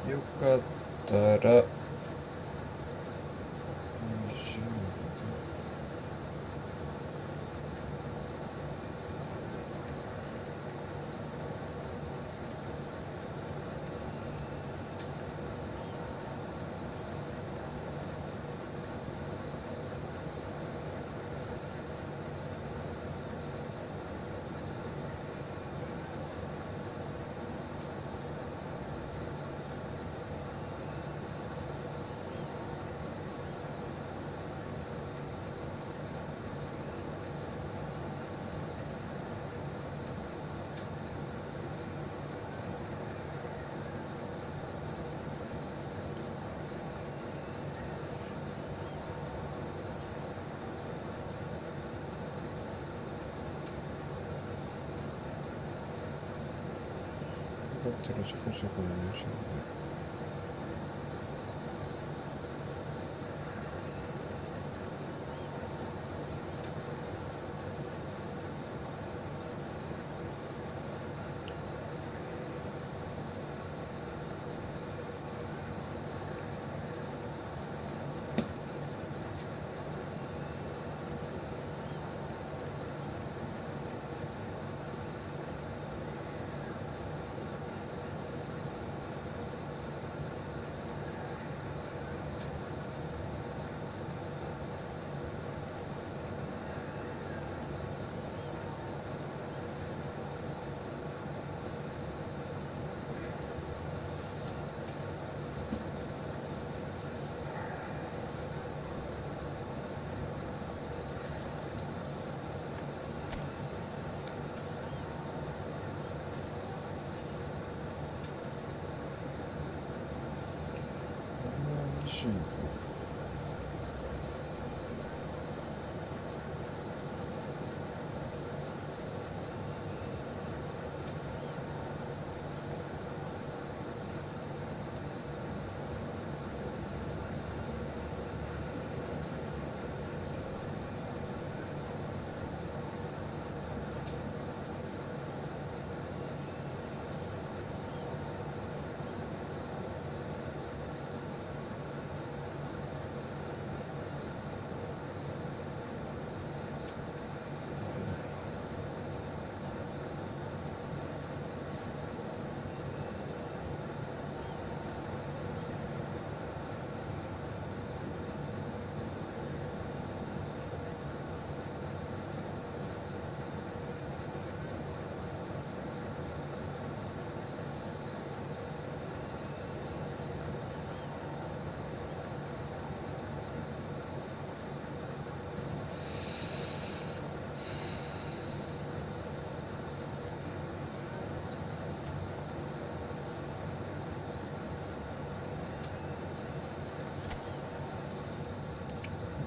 よかったらちょこちょこちょこ優勝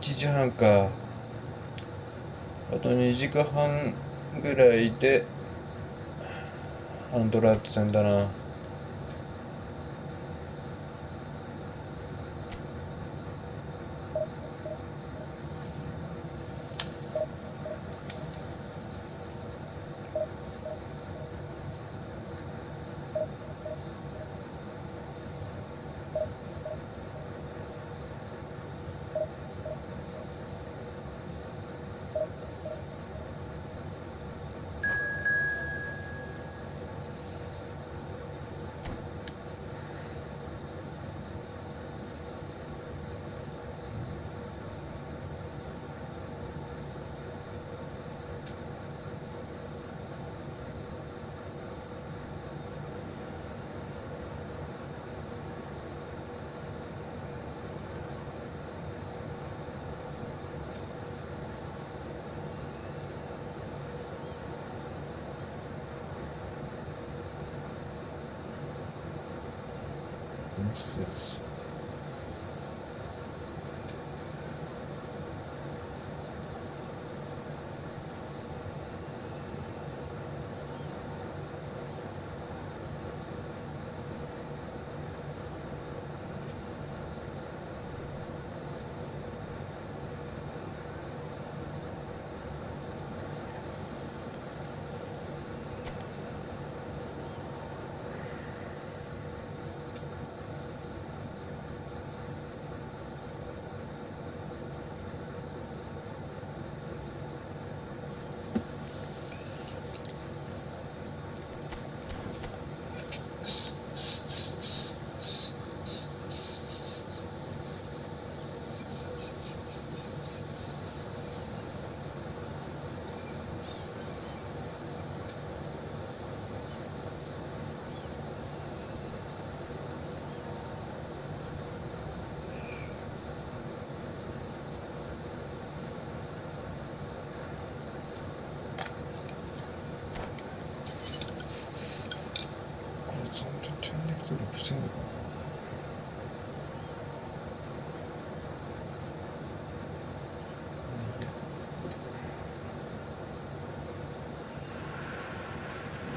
1時半か。あと2時間半ぐらいでアンドラート戦だな。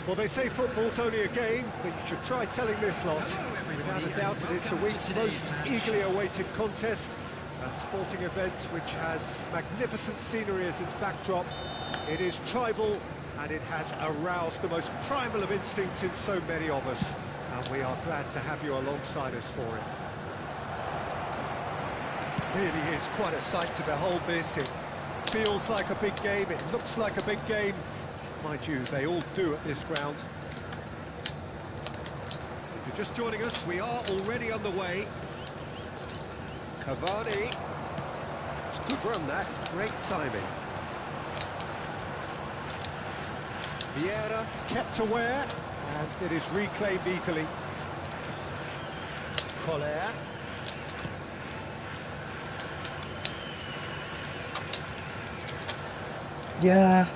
Well, they say football's only a game, but you should try telling this lot. Without a doubt, it is the week's most eagerly awaited contest. A sporting event which has magnificent scenery as its backdrop. It is tribal, and it has aroused the most primal of instincts in so many of us. And we are glad to have you alongside us for it. Really is quite a sight to behold this. It feels like a big game, it looks like a big game. Mind you, they all do at this ground. If you're just joining us, we are already underway. Cavani. It's a good run, that. Great timing. Vieira kept aware, and it is reclaimed easily. Collier. Yeah.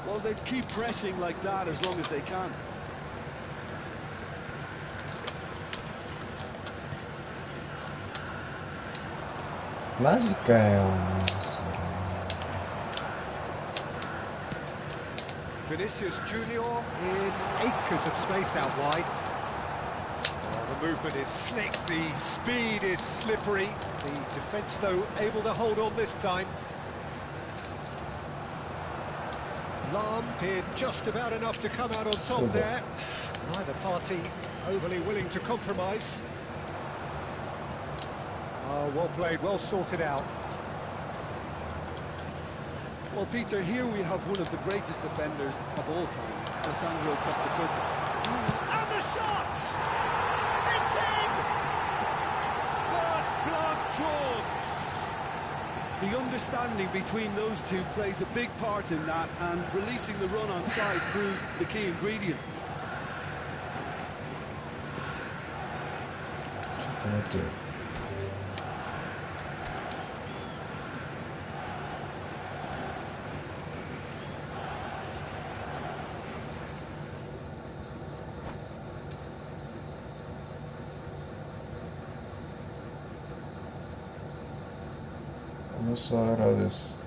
Well, they keep pressing like that as long as they can. Vinicius Junior in acres of space out wide. Oh, the movement is slick, the speed is slippery. The defence, though, able to hold on this time. Lam did just about enough to come out on top there. Neither party overly willing to compromise. Oh, well played, well sorted out. Well, Peter, here we have one of the greatest defenders of all time, Alessandro Costa. And the shot! It's in! First blood drawn. The understanding between those two plays a big part in that, and releasing the run on side proved the key ingredient. ムサラです。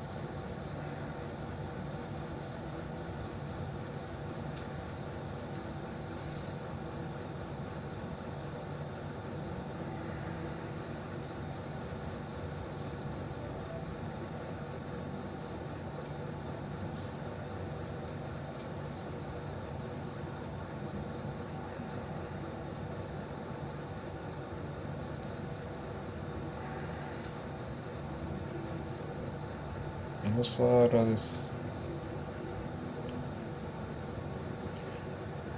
ムサラです。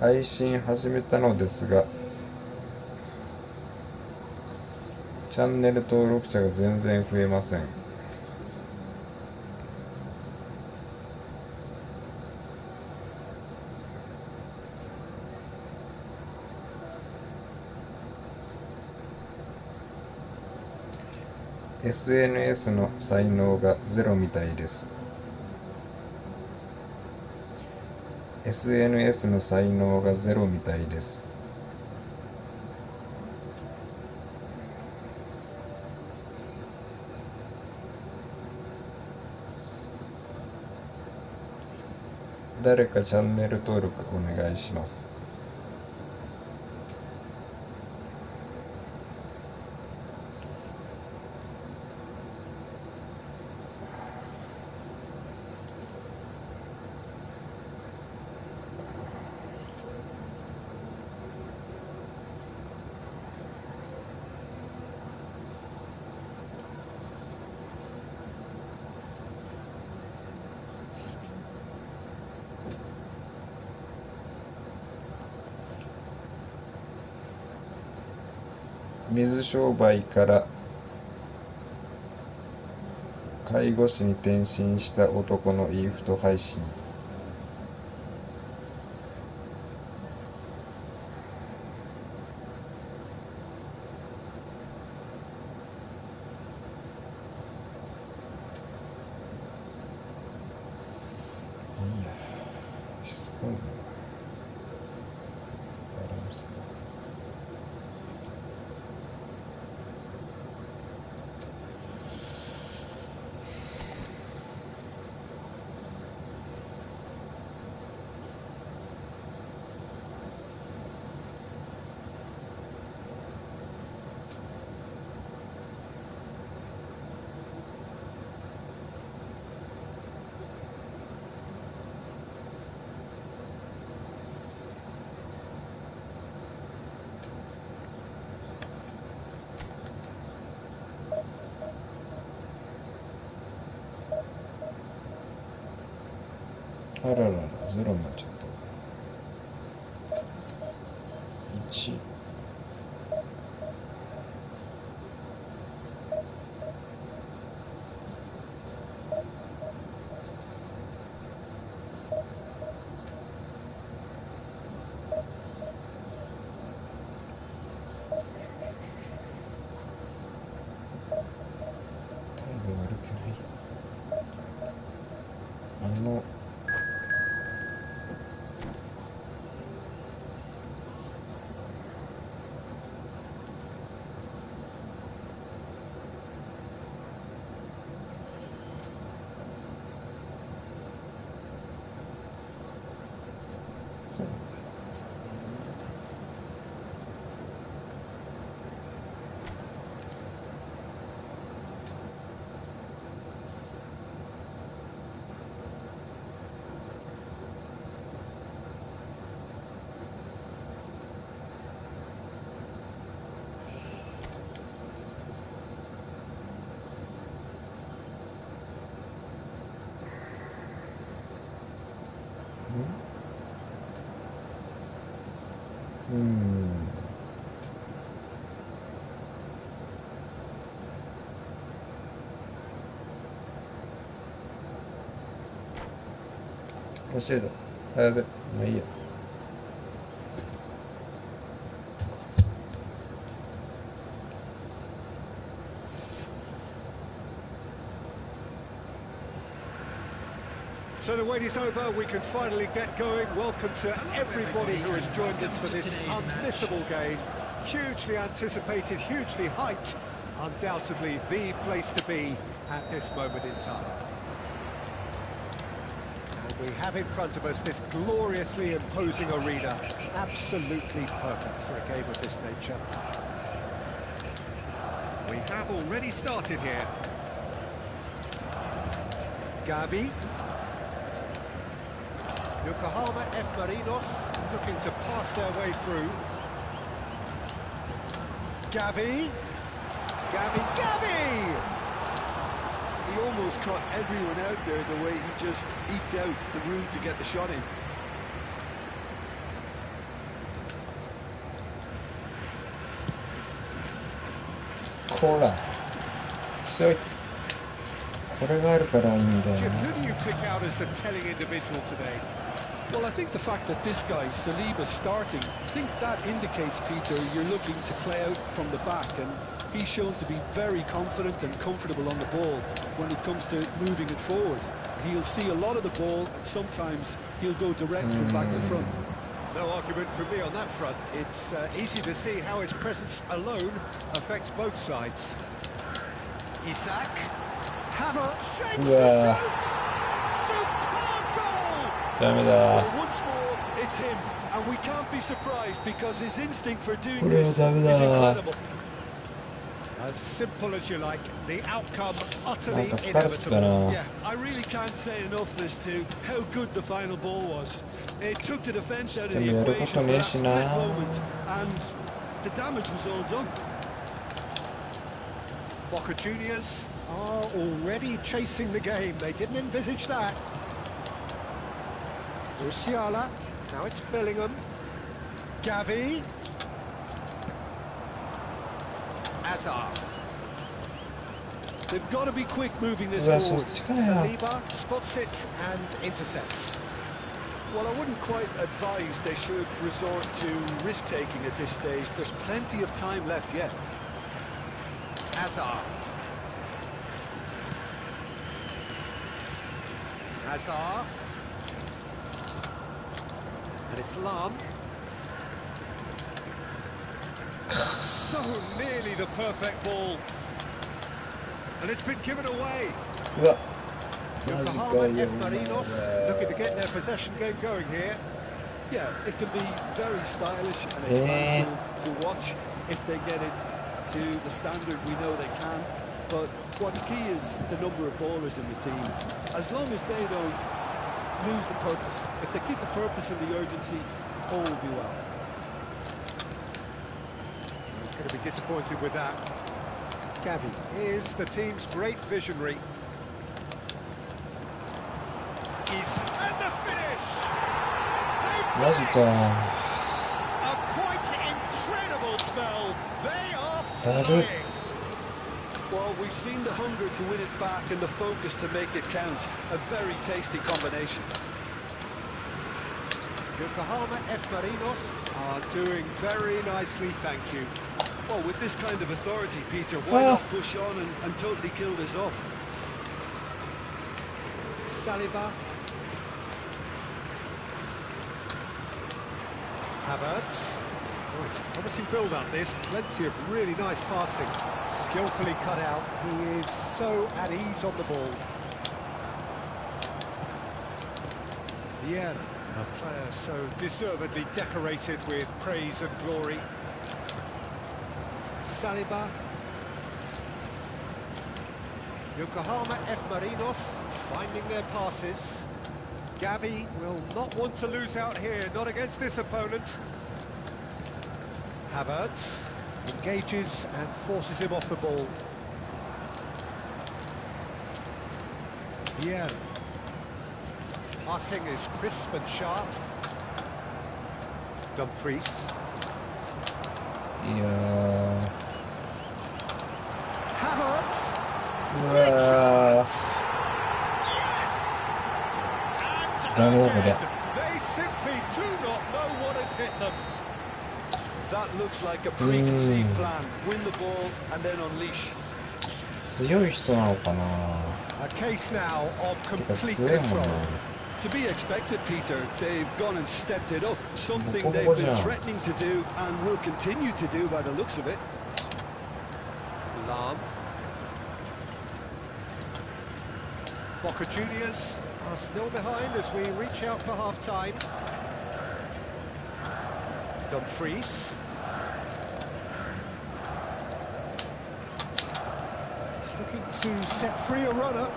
配信始めたのですが、チャンネル登録者が全然増えません。SNS の才能がゼロみたいです。SNS の才能がゼロみたいです。誰かチャンネル登録お願いします。水商売から介護士に転身した男のイーフト配信。すごいな。バランス。あららら、ゼロになっちゃった。1。態度悪くない。そう教えた。やべ、まあいいや。So the wait is over, we can finally get going. Welcome to everybody who has joined us for this unmissable game. Hugely anticipated, hugely hyped. Undoubtedly the place to be at this moment in time. And we have in front of us this gloriously imposing arena, absolutely perfect for a game of this nature. We have already started here. Gavi. Yokohama F. Marinos looking to pass their way through. Gavi. Gavi! He almost caught everyone out there the way he just eked out the room to get the shot in. Cola. So, これがあるからいいんだよな。 Jim, who do you pick out as the telling individual today? Well, I think the fact that this guy, Saliba's starting, I think that indicates, Peter, you're looking to play out from the back, and he's shown to be very confident and comfortable on the ball when it comes to moving it forward. He'll see a lot of the ball, and sometimes he'll go direct from back to front. No argument from me on that front. It's easy to see how his presence alone affects both sides. Isak. Hammer shapes the shoot! Superb goal! Well, once more, it's him, and we can't be surprised because his instinct for doing this is incredible. As simple as you like, the outcome utterly inevitable. Yeah, I really can't say enough as to how good the final ball was. It took the defence out of the equation for that split moment, and the damage was all done. Boca Juniors are already chasing the game. They didn't envisage that. Musiala, now it's Bellingham. Gavi. Azar. They've got to be quick moving this forward. Saliba spots it and intercepts. Well, I wouldn't quite advise they should resort to risk-taking at this stage. There's plenty of time left yet. Azar. And it's Lam. So nearly the perfect ball. And it's been given away. Yokohama F. Marinos looking to get their possession game going here. Yeah, it can be very stylish and expansive to watch if they get it to the standard we know they can. But what's key is the number of ballers in the team. As long as they don't lose the purpose, if they keep the purpose and the urgency, all will be well. He's going to be disappointed with that. Gavi is the team's great visionary. He's at the finish! A quite incredible spell. They are flying. Well, we've seen the hunger to win it back and the focus to make it count. A very tasty combination. Yokohama F. Marinos are doing very nicely, thank you. Well, with this kind of authority, Peter, why not push on and totally kill this off? Saliba. Havertz. Oh, it's a promising build-up, this. Plenty of really nice passing. Skillfully cut out. He is so at ease on the ball. Vieira, a player so deservedly decorated with praise and glory. Saliba. Yokohama F. Marinos finding their passes. Gavi will not want to lose out here, not against this opponent. Havertz engages and forces him off the ball. Yeah. Passing is crisp and sharp. Dumfries. Yeah. Havertz. Yes! They simply do not know what has hit them. That looks like a preconceived plan. Win the ball and then unleash. 強い人なのかな。 A case now of complete control. To be expected, Peter. They've gone and stepped it up. Something they've been threatening to do and will continue to do by the looks of it. Alarm. Boca Juniors are still behind as we reach out for half-time. Dumfries. He's looking to set free a runner.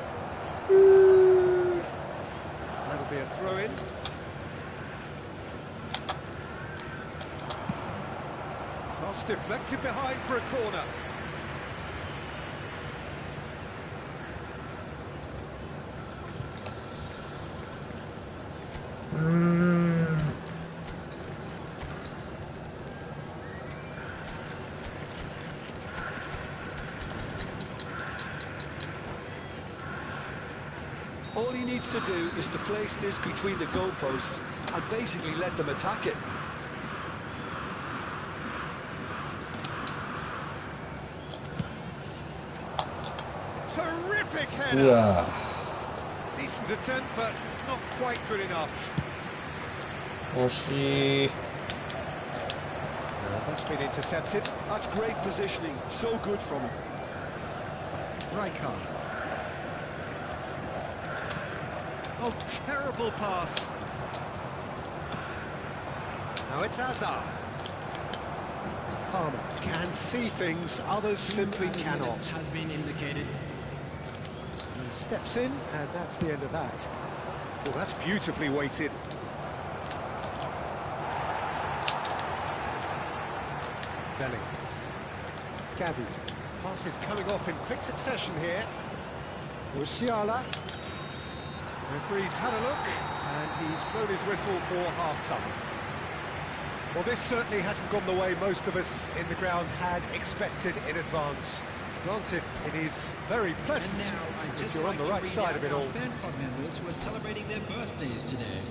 That'll be a throw-in. Cross deflected behind for a corner. All he needs to do is to place this between the goalposts and basically let them attack it. Terrific header. Yeah. Decent attempt, but not quite good enough. 惜しい。 That's been intercepted. That's great positioning, so good from him. Rijkaard. Oh, terrible pass. Now it's Hazard. Palmer can see things, others simply cannot. Has been indicated. He steps in, and that's the end of that. Well, that's beautifully weighted. Belling. Gavi. Passes coming off in quick succession here. Musiala. Referee's had a look, and he's blown his whistle for half-time. Well, this certainly hasn't gone the way most of us in the ground had expected in advance. Granted, it is very pleasant if you're on the right side of it all. Fan club members who are celebrating their birthdays today.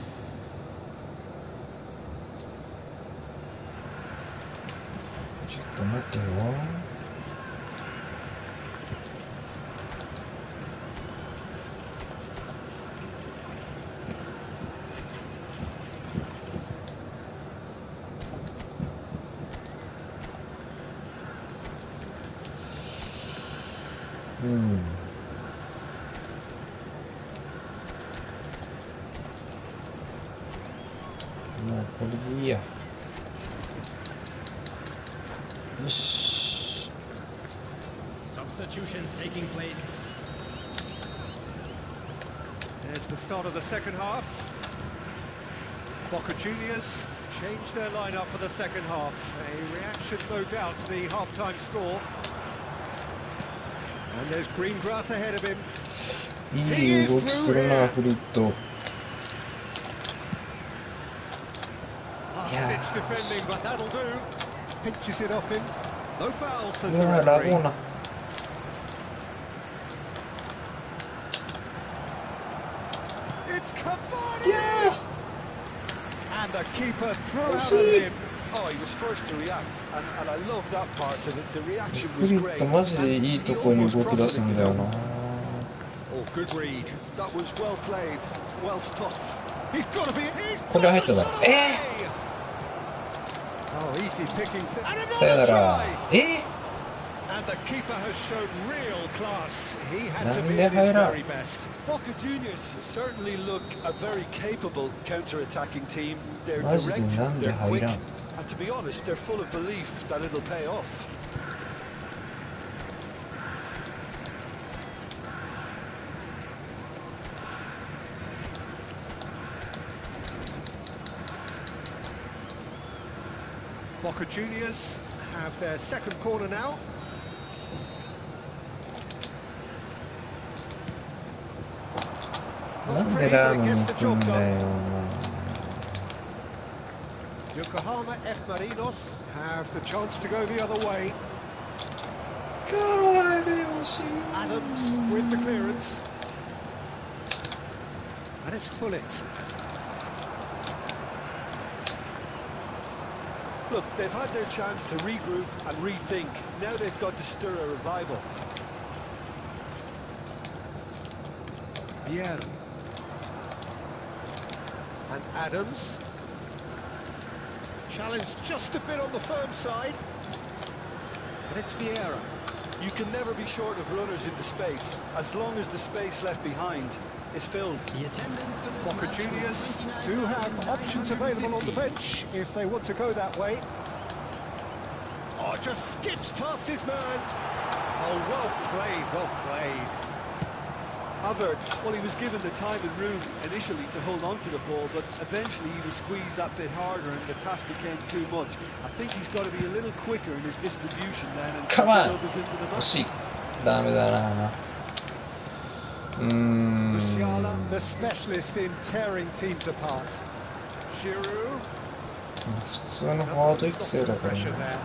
ちょっと待ってよ。もうこれでいいや。よし。 Substitutions taking place. There's the start of the second half. Boca Juniors changed their lineup for the second half. A reaction, no doubt, to the half-time score. And there's green grass ahead of him. いい動きするな、フリット。Last-ditch defending, but that'll do. Pinches it off him. No foul, says う the わ、ラ referee. ボーナ。It's Cavani! And the keeper threw out at him. Oh, he was first to react, and I love that part of it. The reaction フ was リッ great. トマジでいいとこに動き出すんだよな。 Oh, good read. That was well played, well stopped. He's got to be. He's これ入っただろ。Oh, easy pickings. And さよな another ら。 try. And the keeper has shown real class. He had to beなんで at his 入らん。 very best. Boca Juniors certainly look a very capable counter-attacking team. They're マジで direct, なんで they're 入 quick, らん。 and to be honest, they're full of belief that it'll pay off. Boca Juniors have their second corner now. Not なんで pretty, ラ but ー it メン gets 行 the くん job だ done. よ。 Yokohama F. Marinos have the chance to go the other way. 帰れほしい。 Adams with the clearance. And it's Hullet. Look, they've had their chance to regroup and rethink. Now they've got to stir a revival. Vieira. And Adams. Challenged just a bit on the firm side. And it's Vieira. You can never be short of runners into space, as long as the space left behind is filled. Boca Juniors do have options available on the bench if they want to go that way. Oh, just skips past his man. Oh, well played, well played. Havertz, well, he was given the time and room initially to hold on to the ball, but eventually he was squeezed that bit harder and the task became too much. I think he's got to be a little quicker in his distribution then and Come get on. others into the match. 惜しい。ダメだな。Musiala, the specialist in tearing teams apart. Giroud. 普通のフォワード育成だからね。 Pressure there.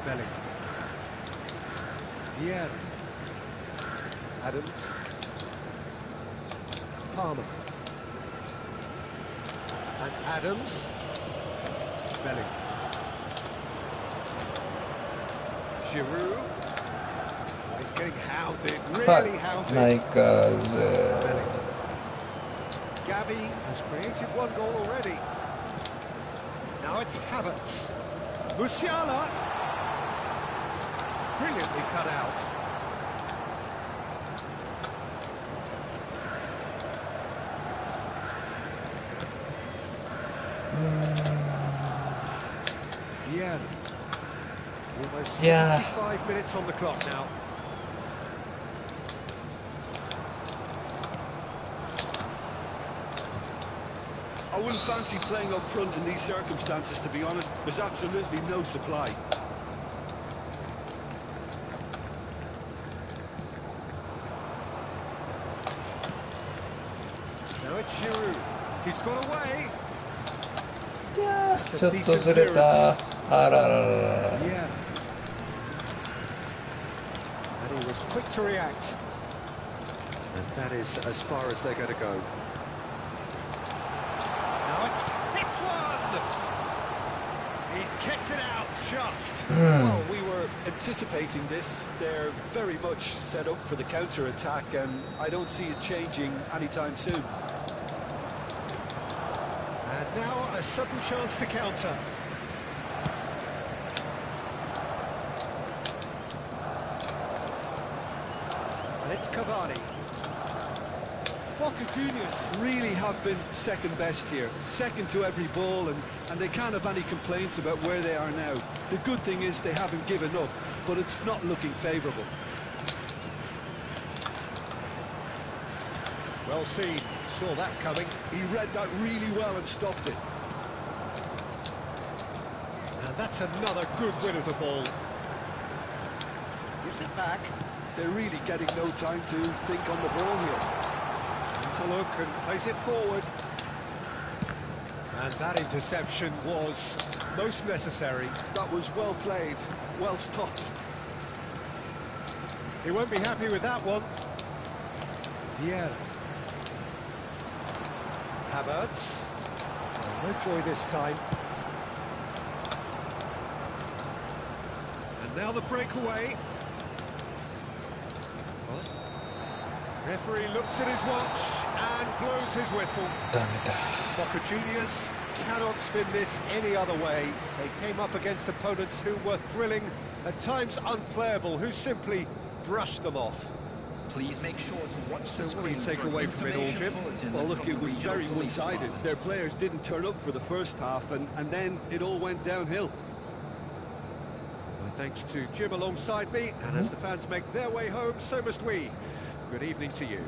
Belly. Yeah. Adams. Palmer. And Adams. Belly. Giroud. Oh, he's getting hounded, really hounded. Like Belly. Gavi has created one goal already. Now it's Havertz. Musiala. Brilliantly cut out. Yeah. Almost 75 minutes on the clock now. I wouldn't fancy playing up front in these circumstances, to be honest. There's absolutely no supply. Now it's Giroud. He's got away. いやー、ちょっとずれた。あらららら。 Yeah. And he was quick to react. And that is as far as they're going to go. Now it's hits one. He's kicked it out just. Well, we were anticipating this. They're very much set up for the counter-attack, and I don't see it changing anytime soon. And now a sudden chance to counter. And it's Cavani. Boca Juniors really have been second best here, second to every ball, and they can't have any complaints about where they are now. The good thing is they haven't given up, but it's not looking favourable. Well seen. Saw that coming. He read that really well and stopped it. And that's another good win of the ball. Gives it back. They're really getting no time to think on the ball here. To look and plays it forward. And that interception was most necessary. That was well played, well stopped. He won't be happy with that one. Yeah. Havertz. No joy this time. And now the breakaway. Referee looks at his watch and blows his whistle. ダメだ。 Boca Juniors cannot spin this any other way. They came up against opponents who were thrilling, at times unplayable, who simply brushed them off. Please make sure to watch the So what do you screen take for away from it all, Jim? information Well, look, bulletin it was from the very regional police one-sided. department. Their players didn't turn up for the first half, and then it all went downhill. My thanks to Jim alongside me, and as the fans make their way home, so must we. Good evening to you.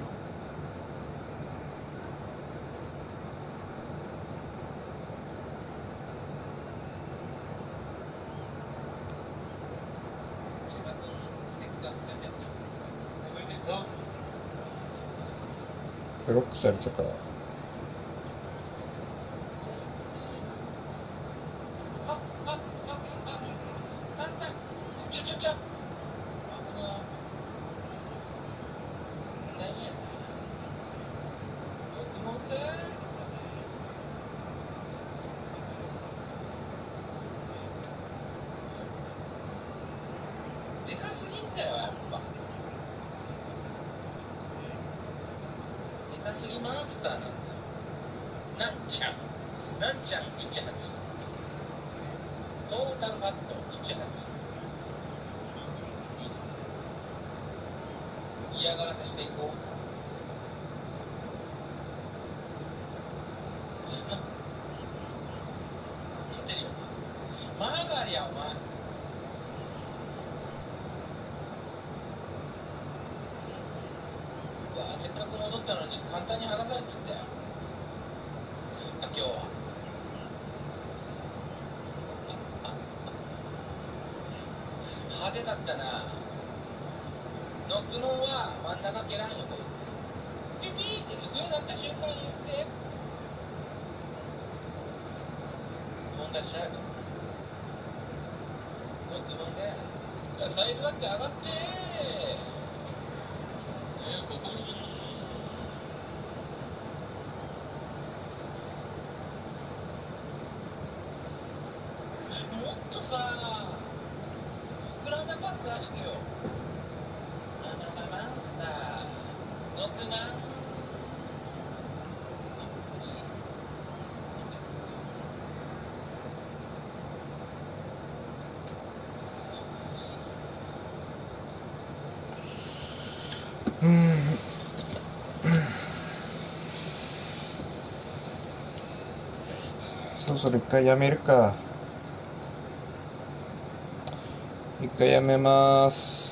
Hello? ブロックされたから。でかすぎんだよ、やっぱ。でかすぎマンスターなんだよ。なんちゃん、1.8。トータルファット1.8。嫌がらせしていこう。言ってるよ。マーガリやお前。うわ、せっかく戻ったのに簡単に剥がされてったよ。あ、今日は。派手だったな。ノックモンは真ん中蹴らんよこいつ。ピピーって浮くようになった瞬間言って飛んだしちゃうから。ノックモンでサイドバック上がってここにもっとさ膨らんだパス出してよ。マンスター6万。そろそろ一回やめるか。一回やめます。